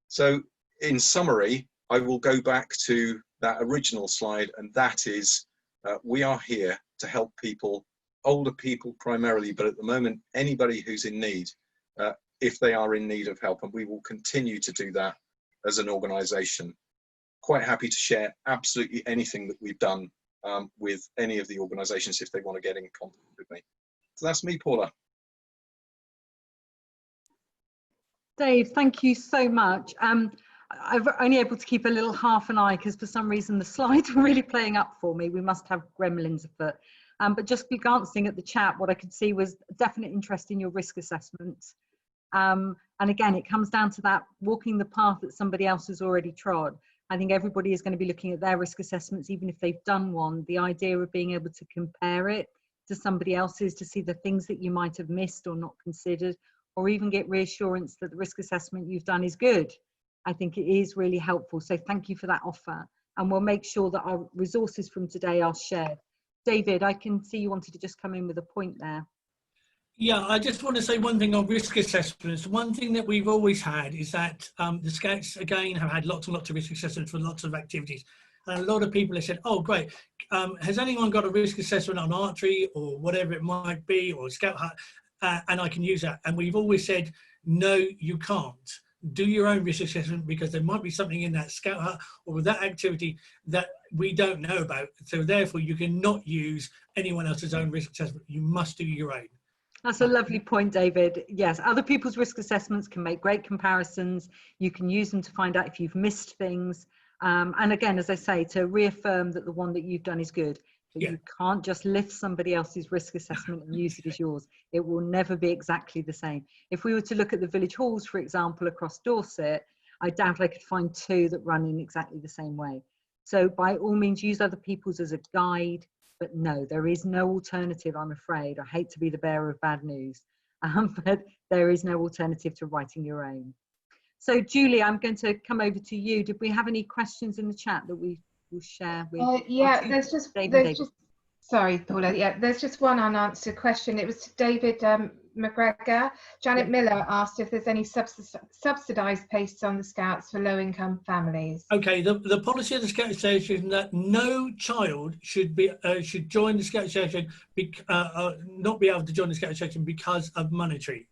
So in summary, I will go back to that original slide, and that is we are here to help people, older people primarily, but at the moment, anybody who's in need, if they are in need of help, and we will continue to do that as an organisation. Quite happy to share absolutely anything that we've done with any of the organisations if they want to get in contact with me. So that's me, Paula. Dave, thank you so much. I'm only able to keep a little half an eye because for some reason the slides were really playing up for me. We must have gremlins afoot. But just glancing at the chat, what I could see was definite interest in your risk assessments. And again, it comes down to that walking the path that somebody else has already trod. I think everybody is going to be looking at their risk assessments, even if they've done one. The idea of being able to compare it to somebody else's to see the things that you might have missed or not considered, or even get reassurance that the risk assessment you've done is good. I think it is really helpful. So thank you for that offer. And we'll make sure that our resources from today are shared. David, I can see you wanted to just come in with a point there. Yeah, I just want to say one thing on risk assessments. One thing that we've always had is that the Scouts, again, have had lots and lots of risk assessments for lots of activities. And a lot of people have said, oh, great, has anyone got a risk assessment on archery or whatever it might be, or Scout Hut, and I can use that? And we've always said, no, you can't. Do your own risk assessment, because there might be something in that Scout Hut or with that activity that we don't know about. So therefore, you cannot use anyone else's own risk assessment. You must do your own. That's a lovely point, David. Yes, other people's risk assessments can make great comparisons. You can use them to find out if you've missed things. And again, as I say, to reaffirm that the one that you've done is good. But Yeah. you can't just lift somebody else's risk assessment and use it as yours. It will never be exactly the same. If we were to look at the village halls, for example, across Dorset, I doubt I could find 2 that run in exactly the same way. So by all means, use other people's as a guide. But no, there is no alternative, I'm afraid. I hate to be the bearer of bad news, but there is no alternative to writing your own. So Julie, I'm going to come over to you. Did we have any questions in the chat that we will share with? Yeah, there's just sorry, Paula. Yeah, there's just one unanswered question. It was to David McGregor. Janet Miller asked if there's any subsidised places on the Scouts for low-income families. Okay, the policy of the Scout Association that no child should join the Scout Association, not be able to join the Scout Association because of monetary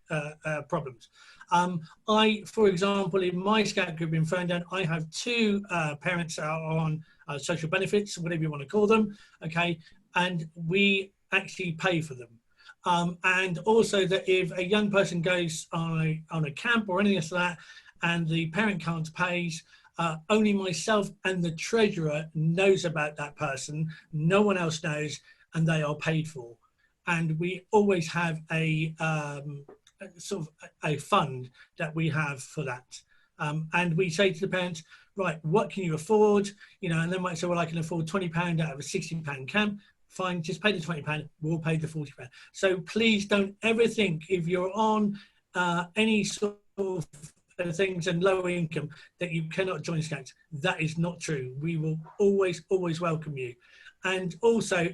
problems. For example, in my Scout group in Ferndown, I have 2 parents that are on social benefits, whatever you want to call them. Okay, and we actually pay for them. And also that if a young person goes on a camp or anything like that, and the parent can't pay, only myself and the treasurer knows about that person. No one else knows, and they are paid for. And we always have a sort of a fund that we have for that. And we say to the parents, right, what can you afford? You know, and they might say, well, I can afford £20 out of a £60 camp. Fine, just pay the £20, we'll pay the £40. So please don't ever think if you're on any sort of things and low income that you cannot join Scouts. That is not true. We will always welcome you. And also,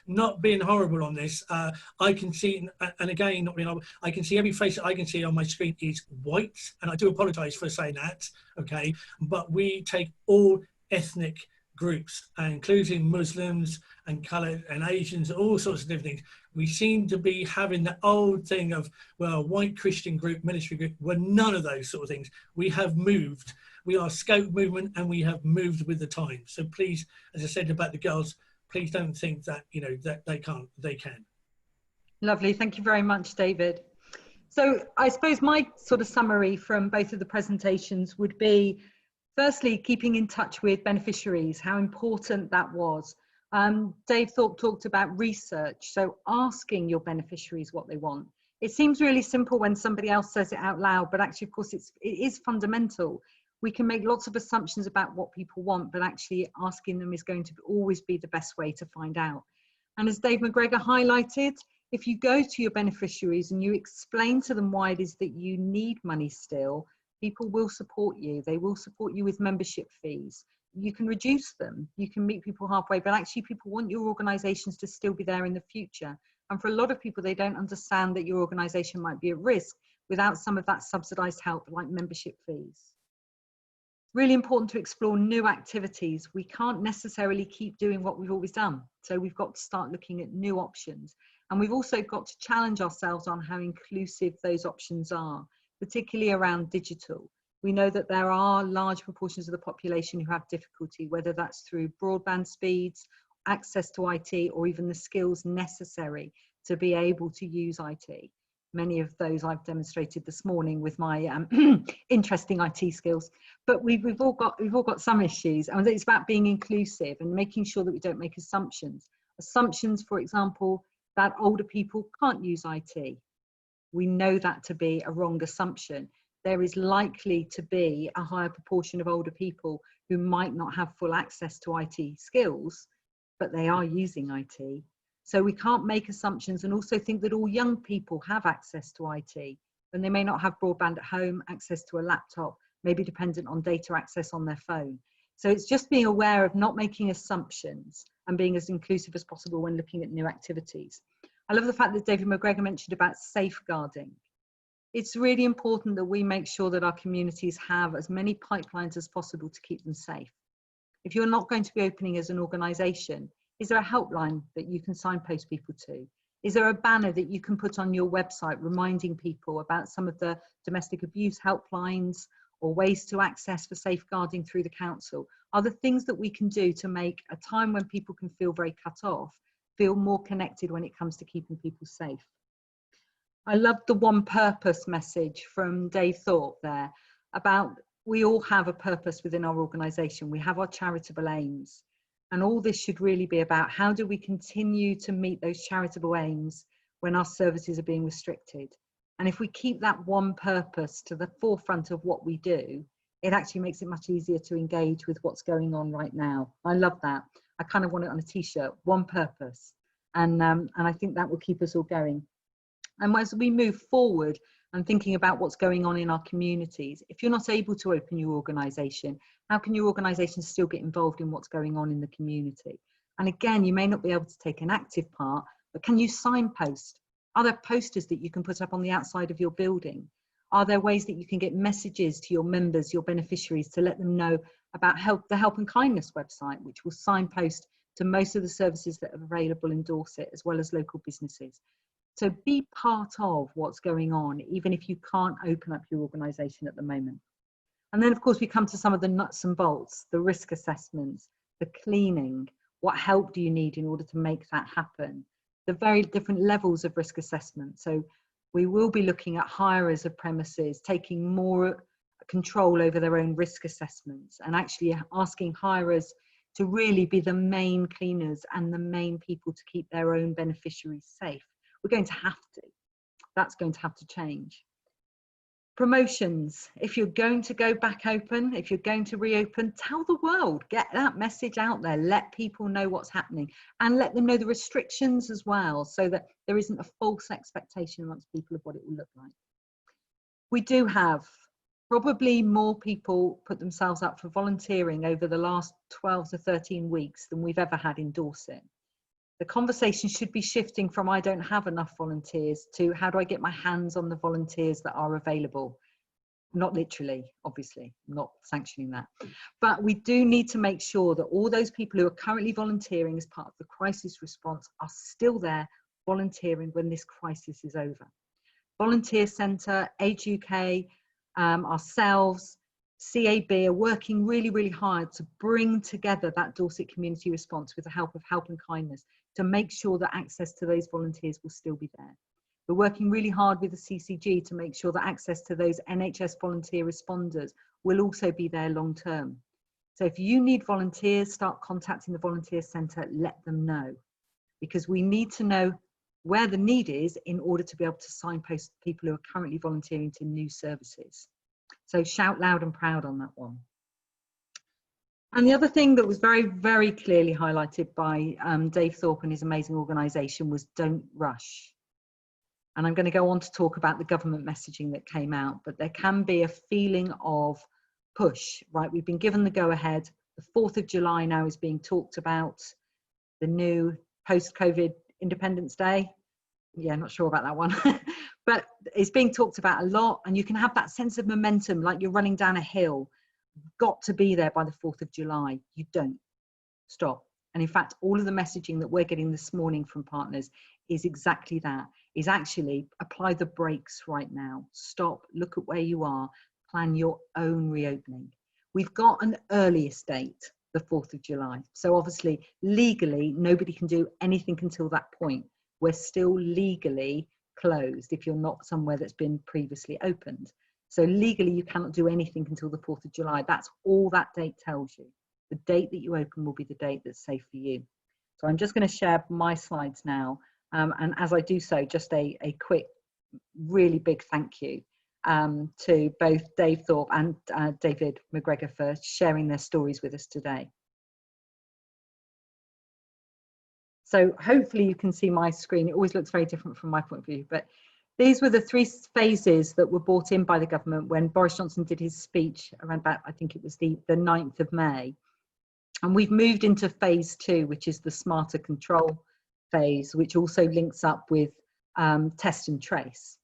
not being horrible on this, I can see, and again, not being horrible, I can see every face that I can see on my screen is white, and I do apologise for saying that, okay? But we take all ethnic groups, including Muslims and coloured and Asians, all sorts of different things. We seem to be having the old thing of, well, white Christian group, military group. We're none of those sort of things. We have moved. We are Scout movement, and we have moved with the times. So please, as I said about the girls, please don't think that, you know, that they can't, they can. Lovely, thank you very much, David. So I suppose my sort of summary from both of the presentations would be, firstly, keeping in touch with beneficiaries, how important that was. Dave Thorpe talked about research, so asking your beneficiaries what they want. It seems really simple when somebody else says it out loud, but actually, of course, it is fundamental. We can make lots of assumptions about what people want, but actually asking them is going to always be the best way to find out. And as Dave McGregor highlighted, if you go to your beneficiaries and you explain to them why it is that you need money still, people will support you. They will support you with membership fees. You can reduce them. You can meet people halfway, but actually people want your organisations to still be there in the future. And for a lot of people, they don't understand that your organisation might be at risk without some of that subsidised help like membership fees. Really important to explore new activities. We can't necessarily keep doing what we've always done. So we've got to start looking at new options. And we've also got to challenge ourselves on how inclusive those options are, particularly around digital. We know that there are large proportions of the population who have difficulty, whether that's through broadband speeds, access to IT, or even the skills necessary to be able to use IT. Many of those I've demonstrated this morning with my interesting IT skills, but we've all got some issues, and it's about being inclusive and making sure that we don't make assumptions. Assumptions, for example, that older people can't use IT. We know that to be a wrong assumption. There is likely to be a higher proportion of older people who might not have full access to IT skills, but they are using IT. So we can't make assumptions and also think that all young people have access to IT, and they may not have broadband at home, access to a laptop, maybe dependent on data access on their phone. So it's just being aware of not making assumptions and being as inclusive as possible when looking at new activities. I love the fact that David McGregor mentioned about safeguarding. It's really important that we make sure that our communities have as many pipelines as possible to keep them safe. If you're not going to be opening as an organisation, is there a helpline that you can signpost people to? Is there a banner that you can put on your website reminding people about some of the domestic abuse helplines or ways to access for safeguarding through the council? Are there things that we can do to make a time when people can feel very cut off, feel more connected when it comes to keeping people safe? I loved the one purpose message from Dave Thorpe there about we all have a purpose within our organisation. We have our charitable aims, and all this should really be about how do we continue to meet those charitable aims when our services are being restricted. And if we keep that one purpose to the forefront of what we do, it actually makes it much easier to engage with what's going on right now. I love that. I kind of want it on a t-shirt, one purpose. And I think that will keep us all going. And as we move forward and thinking about what's going on in our communities, if you're not able to open your organisation, how can your organisation still get involved in what's going on in the community? And again, you may not be able to take an active part, but can you signpost? Are there posters that you can put up on the outside of your building? Are there ways that you can get messages to your members, your beneficiaries, to let them know about the Help and Kindness website, which will signpost to most of the services that are available in Dorset, as well as local businesses? So be part of what's going on, even if you can't open up your organisation at the moment. And then, of course, we come to some of the nuts and bolts, the risk assessments, the cleaning. What help do you need in order to make that happen? The very different levels of risk assessment. So we will be looking at hirers of premises, taking more control over their own risk assessments, and actually asking hirers to really be the main cleaners and the main people to keep their own beneficiaries safe. We're going to have to. That's going to have to change. Promotions. If you're going to go back open, if you're going to reopen, tell the world, get that message out there, let people know what's happening, and let them know the restrictions as well, so that there isn't a false expectation amongst people of what it will look like. We do have probably more people put themselves up for volunteering over the last 12 to 13 weeks than we've ever had in Dorset. The conversation should be shifting from I don't have enough volunteers to how do I get my hands on the volunteers that are available? Not literally, obviously, I'm not sanctioning that. But we do need to make sure that all those people who are currently volunteering as part of the crisis response are still there volunteering when this crisis is over. Volunteer Centre, Age UK, ourselves, CAB are working really, really hard to bring together that Dorset community response with the help of Help and Kindness to make sure that access to those volunteers will still be there. We're working really hard with the CCG to make sure that access to those NHS volunteer responders will also be there long term. So if you need volunteers, start contacting the Volunteer Centre, let them know, because we need to know where the need is in order to be able to signpost people who are currently volunteering to new services. So shout loud and proud on that one. And the other thing that was very, very clearly highlighted by Dave Thorpe and his amazing organisation was don't rush. And I'm going to go on to talk about the government messaging that came out, but there can be a feeling of push, right? We've been given the go ahead. The 4th of July now is being talked about, the new post-COVID Independence Day. Yeah, not sure about that one, but it's being talked about a lot, and you can have that sense of momentum like you're running down a hill. Got to be there by the 4th of July. You don't stop. And in fact, all of the messaging that we're getting this morning from partners is exactly that, is actually apply the brakes right now. Stop, look at where you are, plan your own reopening. We've got an earliest date, the 4th of July. So obviously, legally, nobody can do anything until that point. We're still legally closed if you're not somewhere that's been previously opened. So legally, you cannot do anything until the 4th of July. That's all that date tells you. The date that you open will be the date that's safe for you. So I'm just going to share my slides now. And as I do so, just a quick, really big thank you to both Dave Thorpe and David McGregor for sharing their stories with us today. So hopefully you can see my screen. It always looks very different from my point of view, but these were the 3 phases that were brought in by the government when Boris Johnson did his speech around about, I think it was the 9th of May. And we've moved into phase 2, which is the smarter control phase, which also links up with test and trace.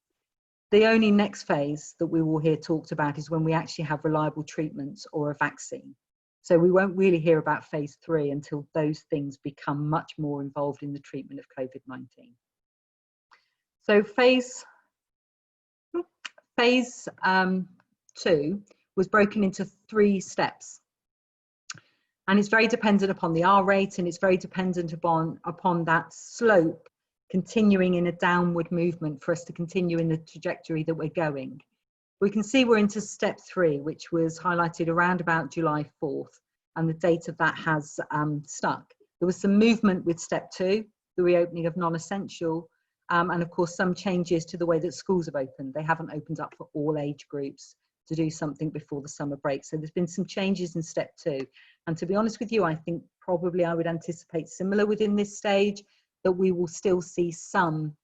The only next phase that we will hear talked about is when we actually have reliable treatments or a vaccine. So we won't really hear about phase 3 until those things become much more involved in the treatment of COVID-19. So phase 2 was broken into 3 steps. And it's very dependent upon the R rate, and it's very dependent upon that slope continuing in a downward movement for us to continue in the trajectory that we're going. We can see we're into step 3, which was highlighted around about July 4th, and the date of that has stuck. There was some movement with step 2, the reopening of non-essential, and of course some changes to the way that schools have opened. They haven't opened up for all age groups to do something before the summer break. So there's been some changes in step 2. And to be honest with you, I think probably I would anticipate similar within this stage, that we will still see some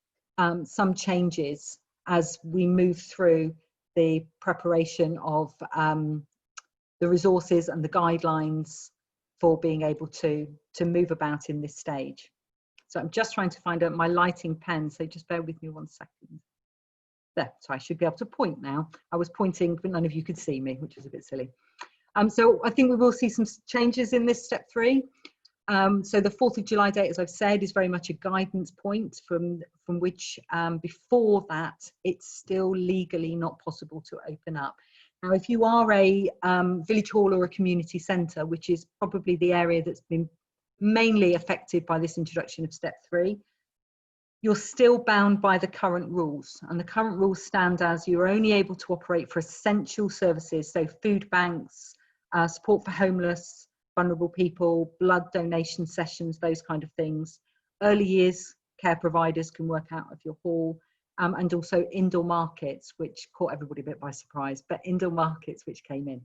changes as we move through the preparation of the resources and the guidelines for being able to move about in this stage. So I'm just trying to find out my lighting pen, so just bear with me 1 second. There, so I should be able to point now. I was pointing, but none of you could see me, which is a bit silly. So I think we will see some changes in this step 3. So the 4th of July date, as I've said, is very much a guidance point from which before that, it's still legally not possible to open up. Now, if you are a village hall or a community centre, which is probably the area that's been mainly affected by this introduction of step 3, you're still bound by the current rules, and the current rules stand as you're only able to operate for essential services, so food banks, support for homeless, vulnerable people, blood donation sessions, those kind of things. Early years care providers can work out of your hall, and also indoor markets, which caught everybody a bit by surprise, but indoor markets which came in.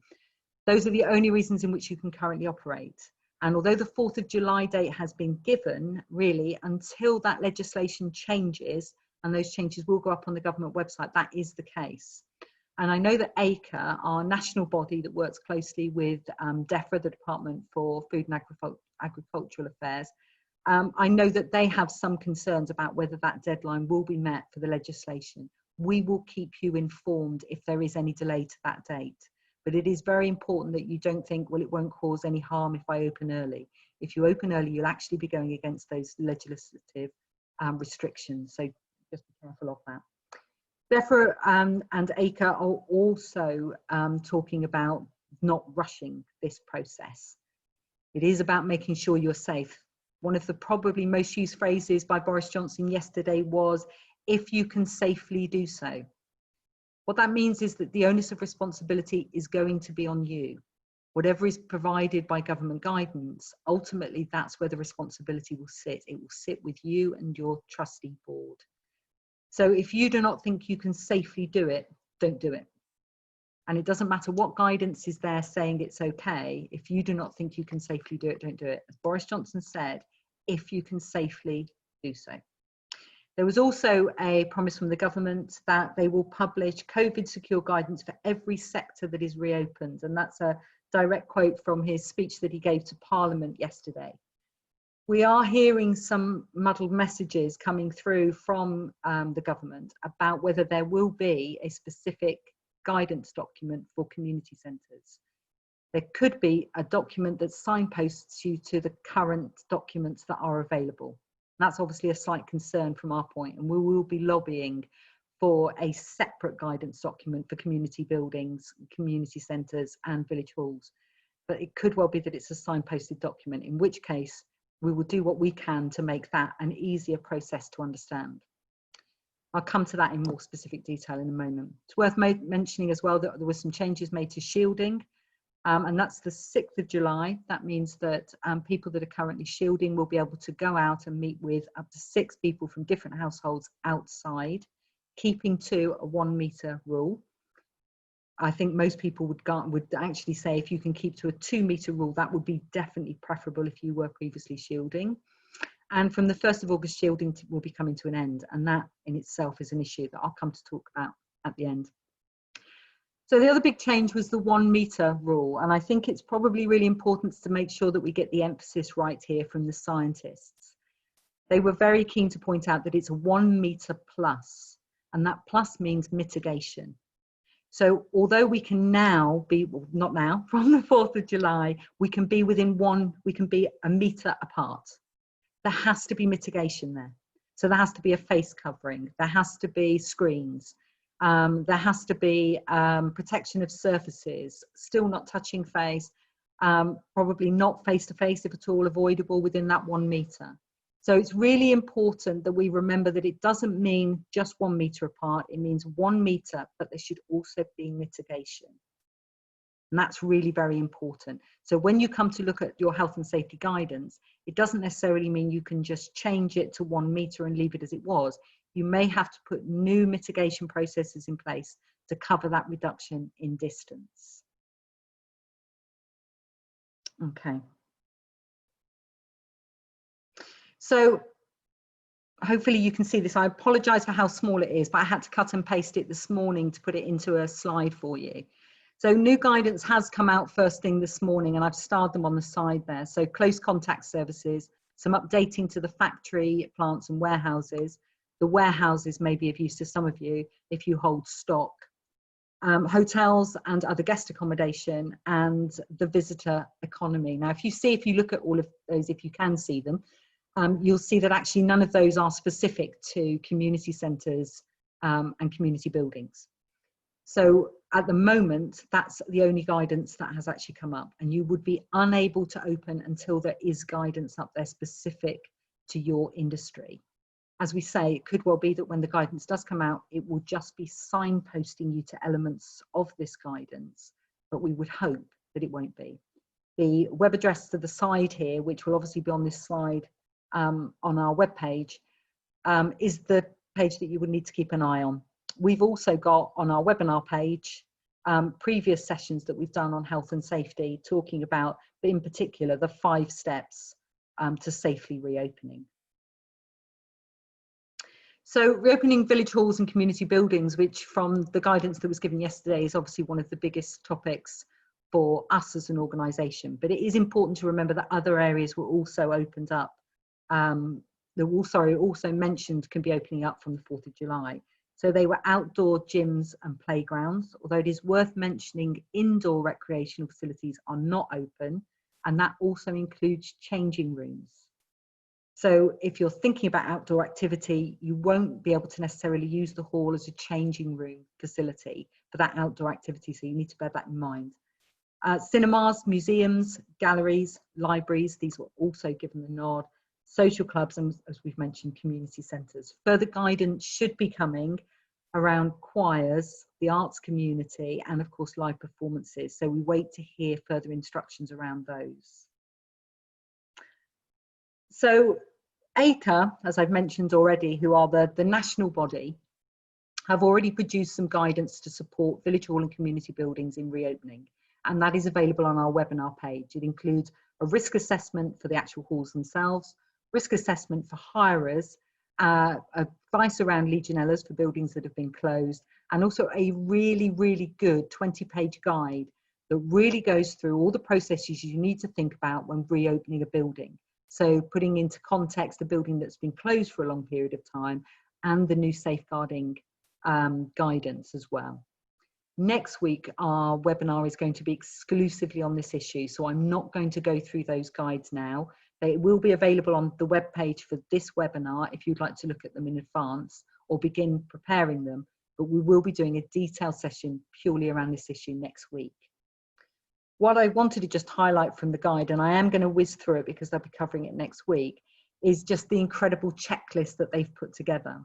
Those are the only reasons in which you can currently operate. And although the 4th of July date has been given, really, until that legislation changes, and those changes will go up on the government website, that is the case. And I know that ACRE, our national body that works closely with DEFRA, the Department for Food and Agricultural Affairs, I know that they have some concerns about whether that deadline will be met for the legislation. We will keep you informed if there is any delay to that date. But it is very important that you don't think, well, it won't cause any harm if I open early. If you open early, you'll actually be going against those legislative restrictions. So just be careful of that. DEFRA and ACRE are also talking about not rushing this process. It is about making sure you're safe. One of the probably most used phrases by Boris Johnson yesterday was, if you can safely do so. What that means is that the onus of responsibility is going to be on you. Whatever is provided by government guidance, ultimately that's where the responsibility will sit. It will sit with you and your trustee board. So if you do not think you can safely do it, don't do it. And it doesn't matter what guidance is there saying it's okay. If you do not think you can safely do it, don't do it. As Boris Johnson said, if you can safely do so. There was also a promise from the government that they will publish COVID secure guidance for every sector that is reopened. And that's a direct quote from his speech that he gave to Parliament yesterday. We are hearing some muddled messages coming through from the government about whether there will be a specific guidance document for community centres. There could be a document that signposts you to the current documents that are available. That's obviously a slight concern from our point, and we will be lobbying for a separate guidance document for community buildings, community centres and village halls. But it could well be that it's a signposted document, in which case we will do what we can to make that an easier process to understand. I'll come to that in more specific detail in a moment. It's worth mentioning as well that there were some changes made to shielding, and that's the 6th of July. That means that people that are currently shielding will be able to go out and meet with up to 6 people from different households outside, keeping to a 1 metre rule. I think most people would actually say if you can keep to a 2 metre rule, that would be definitely preferable if you were previously shielding. And from the 1st of August, shielding will be coming to an end. And that in itself is an issue that I'll come to talk about at the end. So the other big change was the 1 metre rule. And I think it's probably really important to make sure that we get the emphasis right here from the scientists. They were very keen to point out that it's a 1 metre plus, and that plus means mitigation. So although we can now be, well, not now, from the 4th of July, we can be a metre apart. There has to be mitigation there. So there has to be a face covering, there has to be screens, there has to be protection of surfaces, still not touching face, probably not face to face if at all avoidable within that 1 metre. So it's really important that we remember that it doesn't mean just 1 metre apart, it means 1 metre, but there should also be mitigation. And that's really very important. So when you come to look at your health and safety guidance, it doesn't necessarily mean you can just change it to 1 metre and leave it as it was. You may have to put new mitigation processes in place to cover that reduction in distance. Okay. So hopefully you can see this. I apologise for how small it is, but I had to cut and paste it this morning to put it into a slide for you. So new guidance has come out first thing this morning, and I've starred them on the side there. So close contact services, some updating to the factory, plants and warehouses. The warehouses may be of use to some of you if you hold stock. Hotels and other guest accommodation, and the visitor economy. Now, if you look at all of those, if you can see them, you'll see that actually none of those are specific to community centres and community buildings. So at the moment, that's the only guidance that has actually come up, and you would be unable to open until there is guidance up there specific to your industry. As we say, it could well be that when the guidance does come out, it will just be signposting you to elements of this guidance, but we would hope that it won't be. The web address to the side here, which will obviously be on this slide on our webpage, is the page that you would need to keep an eye on. We've also got on our webinar page previous sessions that we've done on health and safety, talking about, in particular, the 5 steps to safely reopening. So reopening village halls and community buildings, which from the guidance that was given yesterday is obviously one of the biggest topics for us as an organisation. But it is important to remember that other areas were also opened up. Also mentioned can be opening up from the 4th of July. So they were outdoor gyms and playgrounds, although it is worth mentioning indoor recreational facilities are not open, and that also includes changing rooms. So if you're thinking about outdoor activity, you won't be able to necessarily use the hall as a changing room facility for that outdoor activity, so you need to bear that in mind. Cinemas, museums, galleries, libraries, these were also given the nod. Social clubs, and as we've mentioned, community centres. Further guidance should be coming around choirs, the arts community, and of course live performances. So we wait to hear further instructions around those. So ACA, as I've mentioned already, who are the national body, have already produced some guidance to support village hall and community buildings in reopening. And that is available on our webinar page. It includes a risk assessment for the actual halls themselves, risk assessment for hirers, advice around Legionellas for buildings that have been closed, and also a really, really good 20-page guide that really goes through all the processes you need to think about when reopening a building. So putting into context a building that's been closed for a long period of time and the new safeguarding guidance as well. Next week, our webinar is going to be exclusively on this issue, so I'm not going to go through those guides now. They will be available on the web page for this webinar if you'd like to look at them in advance or begin preparing them, but we will be doing a detailed session purely around this issue next week. What I wanted to just highlight from the guide, and I am going to whiz through it because they'll be covering it next week, is just the incredible checklist that they've put together.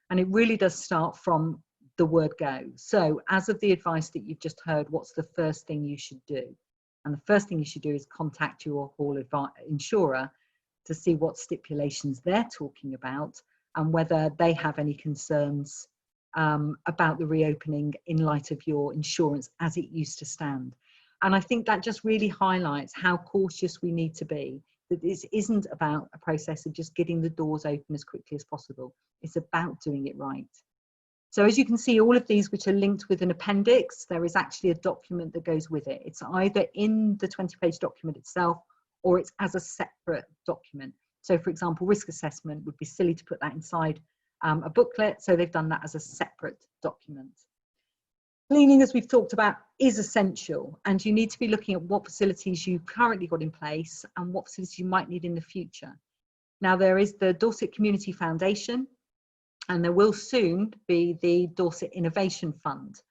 And it really does start from the word go. So as of the advice that you've just heard, what's the first thing you should do? And the first thing you should do is contact your hall insurer to see what stipulations they're talking about and whether they have any concerns about the reopening in light of your insurance as it used to stand. And I think that just really highlights how cautious we need to be, that this isn't about a process of just getting the doors open as quickly as possible. It's about doing it right. So as you can see, all of these which are linked with an appendix, there is actually a document that goes with it. It's either in the 20-page document itself or it's as a separate document. So for example, risk assessment would be silly to put that inside a booklet, so they've done that as a separate document. Cleaning, as we've talked about, is essential, and you need to be looking at what facilities you've currently got in place and what facilities you might need in the future. Now, there is the Dorset Community Foundation, and there will soon be the Dorset Innovation Fund.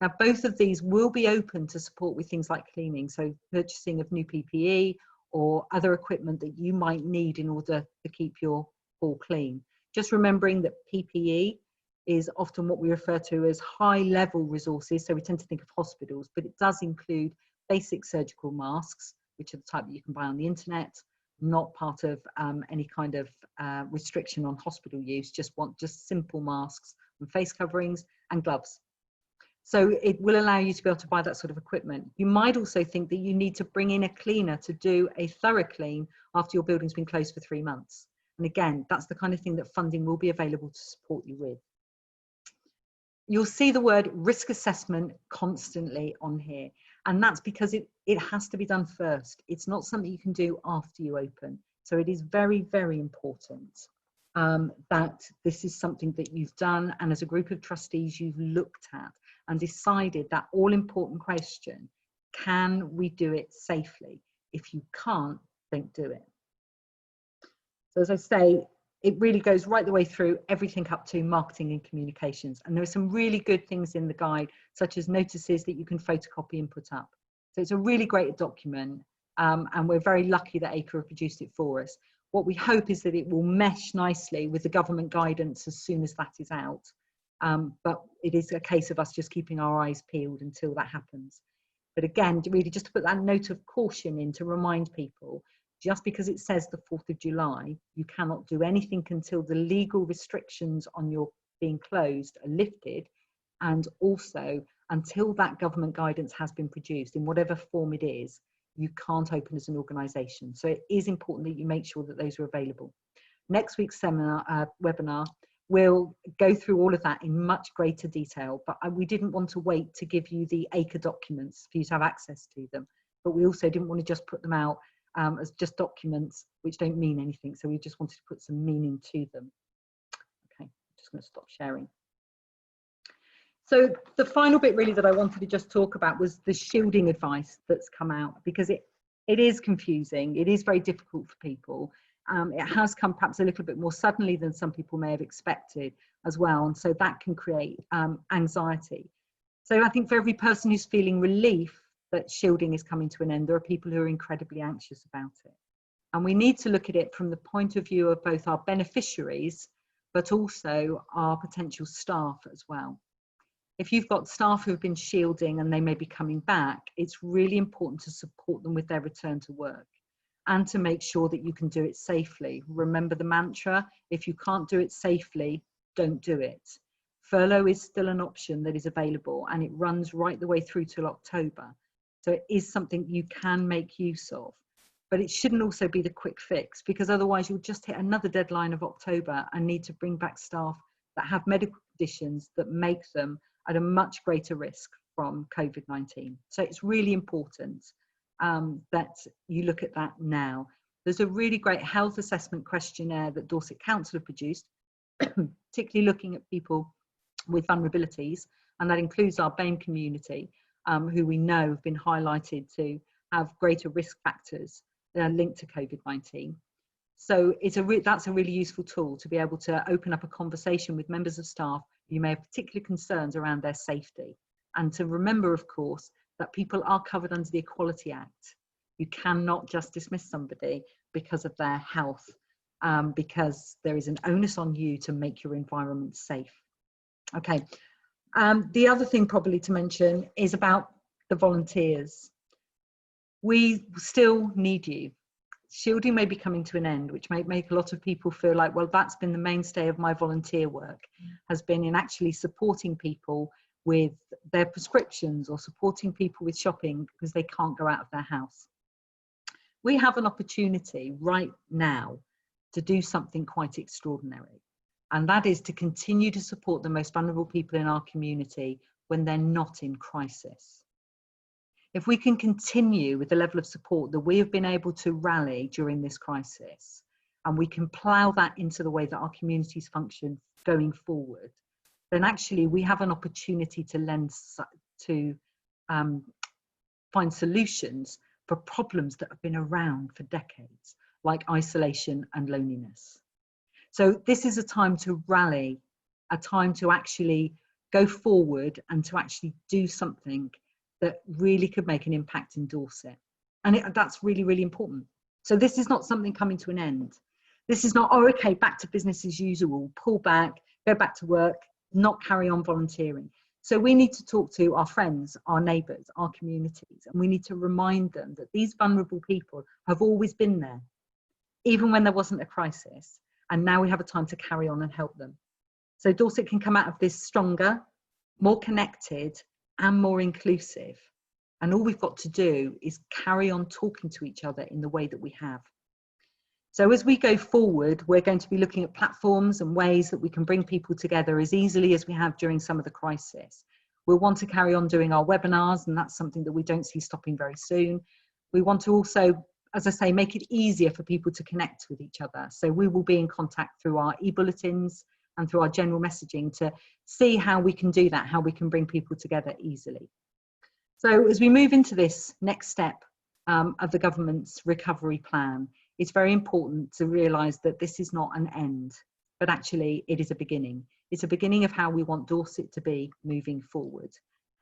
Now, both of these will be open to support with things like cleaning, so purchasing of new PPE or other equipment that you might need in order to keep your hall clean. Just remembering that PPE is often what we refer to as high level resources. So we tend to think of hospitals, but it does include basic surgical masks, which are the type that you can buy on the internet, not part of any kind of restriction on hospital use, just simple masks and face coverings and gloves. So it will allow you to be able to buy that sort of equipment. You might also think that you need to bring in a cleaner to do a thorough clean after your building's been closed for 3 months. And again, that's the kind of thing that funding will be available to support you with. You'll see the word risk assessment constantly on here. And that's because it has to be done first. It's not something you can do after you open. So it is very, very important that this is something that you've done. And as a group of trustees, you've looked at and decided that all important question, can we do it safely? If you can't, don't do it. So as I say, it really goes right the way through everything up to marketing and communications. And there are some really good things in the guide, such as notices that you can photocopy and put up. So it's a really great document. And we're very lucky that ACRE have produced it for us. What we hope is that it will mesh nicely with the government guidance as soon as that is out. But it is a case of us just keeping our eyes peeled until that happens. But again, really just to put that note of caution in to remind people, just because it says the 4th of July, you cannot do anything until the legal restrictions on your being closed are lifted, and also until that government guidance has been produced in whatever form it is, you can't open as an organisation. So it is important that you make sure that those are available. Next week's webinar, we'll go through all of that in much greater detail, but we didn't want to wait to give you the ACRE documents for you to have access to them, but we also didn't want to just put them out as just documents which don't mean anything. So we just wanted to put some meaning to them. Okay, I'm just going to stop sharing. So the final bit really that I wanted to just talk about was the shielding advice that's come out, because it is confusing. It is very difficult for people. It has come perhaps a little bit more suddenly than some people may have expected as well. And so that can create anxiety. So I think for every person who's feeling relief that shielding is coming to an end, there are people who are incredibly anxious about it. And we need to look at it from the point of view of both our beneficiaries, but also our potential staff as well. If you've got staff who have been shielding and they may be coming back, it's really important to support them with their return to work and to make sure that you can do it safely. Remember the mantra, if you can't do it safely, don't do it. Furlough is still an option that is available, and it runs right the way through till October. So it is something you can make use of, but it shouldn't also be the quick fix, because otherwise you'll just hit another deadline of October and need to bring back staff that have medical conditions that make them at a much greater risk from COVID-19. So it's really important that you look at that now. There's a really great health assessment questionnaire that Dorset Council have produced, particularly looking at people with vulnerabilities, and that includes our BAME community, who we know have been highlighted to have greater risk factors linked to COVID-19. So that's a really useful tool to be able to open up a conversation with members of staff who may have particular concerns around their safety. And to remember, of course, that people are covered under the Equality Act. You cannot just dismiss somebody because of their health, because there is an onus on you to make your environment safe. Okay. The other thing probably to mention is about the volunteers. We still need you. Shielding may be coming to an end, which may make a lot of people feel like, well, that's been the mainstay of my volunteer work, has been in actually supporting people with their prescriptions or supporting people with shopping because they can't go out of their house. We have an opportunity right now to do something quite extraordinary. And that is to continue to support the most vulnerable people in our community when they're not in crisis. If we can continue with the level of support that we have been able to rally during this crisis, and we can plough that into the way that our communities function going forward, then actually we have an opportunity to find solutions for problems that have been around for decades, like isolation and loneliness. So this is a time to rally, a time to actually go forward and to actually do something that really could make an impact in Dorset. And that's really, really important. So this is not something coming to an end. This is not, oh, okay, back to business as usual, pull back, go back to work, not carry on volunteering. So we need to talk to our friends, our neighbours, our communities, and we need to remind them that these vulnerable people have always been there, even when there wasn't a crisis. And now we have a time to carry on and help them. So Dorset can come out of this stronger, more connected, and more inclusive. And all we've got to do is carry on talking to each other in the way that we have. So as we go forward, we're going to be looking at platforms and ways that we can bring people together as easily as we have during some of the crisis. We'll want to carry on doing our webinars, and that's something that we don't see stopping very soon. We want to also, as I say, make it easier for people to connect with each other. So we will be in contact through our e-bulletins and through our general messaging to see how we can do that, how we can bring people together easily. So as we move into this next step of the government's recovery plan, it's very important to realise that this is not an end, but actually it is a beginning. It's a beginning of how we want Dorset to be moving forward.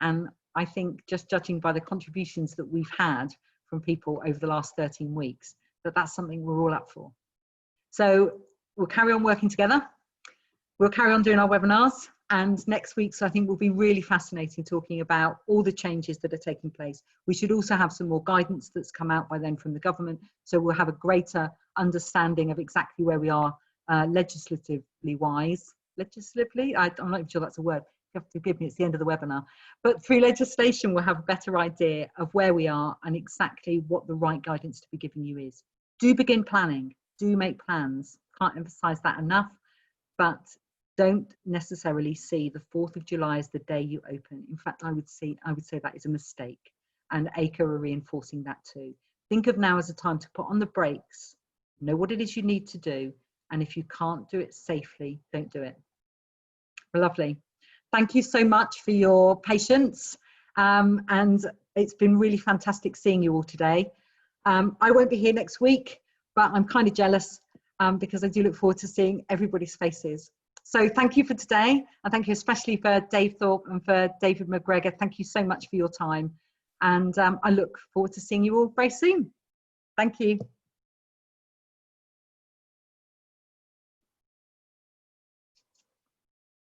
And I think, just judging by the contributions that we've had from people over the last 13 weeks, that that's something we're all up for. So we'll carry on working together. We'll carry on doing our webinars. And next week, so I think will be really fascinating, talking about all the changes that are taking place. We should also have some more guidance that's come out by then from the government. So we'll have a greater understanding of exactly where we are legislatively wise. Legislatively? I'm not even sure that's a word. You have to forgive me, it's the end of the webinar. But through legislation, we'll have a better idea of where we are and exactly what the right guidance to be giving you is. Do begin planning. Do make plans. Can't emphasise that enough. But don't necessarily see the 4th of July as the day you open. In fact, I would say that is a mistake, and ACRE are reinforcing that too. Think of now as a time to put on the brakes, know what it is you need to do, and if you can't do it safely, don't do it. Lovely. Thank you so much for your patience, and it's been really fantastic seeing you all today. I won't be here next week, but I'm kind of jealous because I do look forward to seeing everybody's faces. So thank you for today, and thank you especially for Dave Thorpe and for David McGregor. Thank you so much for your time, and I look forward to seeing you all very soon. Thank you.